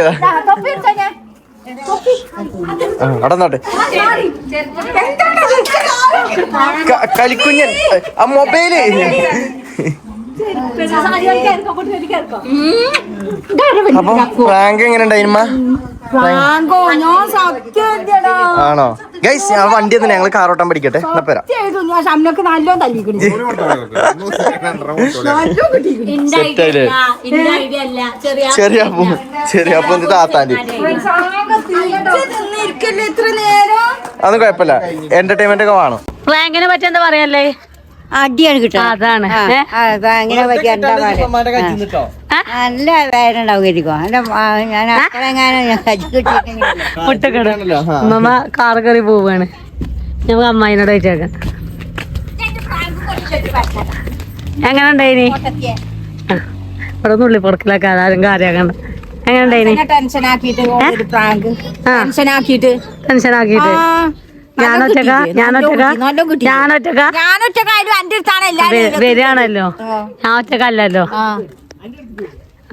അവിടെ നോട്ടെ കളിക്കുഞ്ഞൻ ആ മൊബൈല് അപ്പൊ പ്രാങ്ക് എങ്ങനെ ഉണ്ടായിരുമ്മ? ആണോ ഗൈസ്? ഞാൻ വണ്ടി തന്നെ ഞങ്ങള് കാറോട്ടാൻ പഠിക്കട്ടെ. എന്നാ പോരാ. ചെറിയ താത്താൻ്റെ അതൊന്നും കുഴപ്പമില്ല. എന്റർടൈൻമെന്റ് ഒക്കെ വേണം. പ്രാങ്കിനെ പറ്റി എന്താ പറയാല്ലേ? അടിയാണ് കിട്ടുക. അതാണ് അങ്ങനെ പറ്റി എന്താ പറയാ? നല്ല വേദന ഉണ്ടാവും. ഞാൻ മുട്ടക്കട അമ്മ കാറ് കയറി പോവാണ്. ഞമ്മക്ക് അമ്മായിനോട് ചോദിച്ചേക്കാം എങ്ങനെ ഉണ്ടായിനി? ഇവിടെ നുള്ളി പൊറക്കിലൊക്കെ ആരും കാര്യാക്കണ്ട. എങ്ങനെ ഉണ്ടായിനി? ടെൻഷനാക്കിട്ട് വരികയാണല്ലോ. ഞാൻ ഒറ്റക്കല്ലല്ലോ.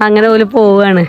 അങ്ങനെ പോലും പോവാണ്.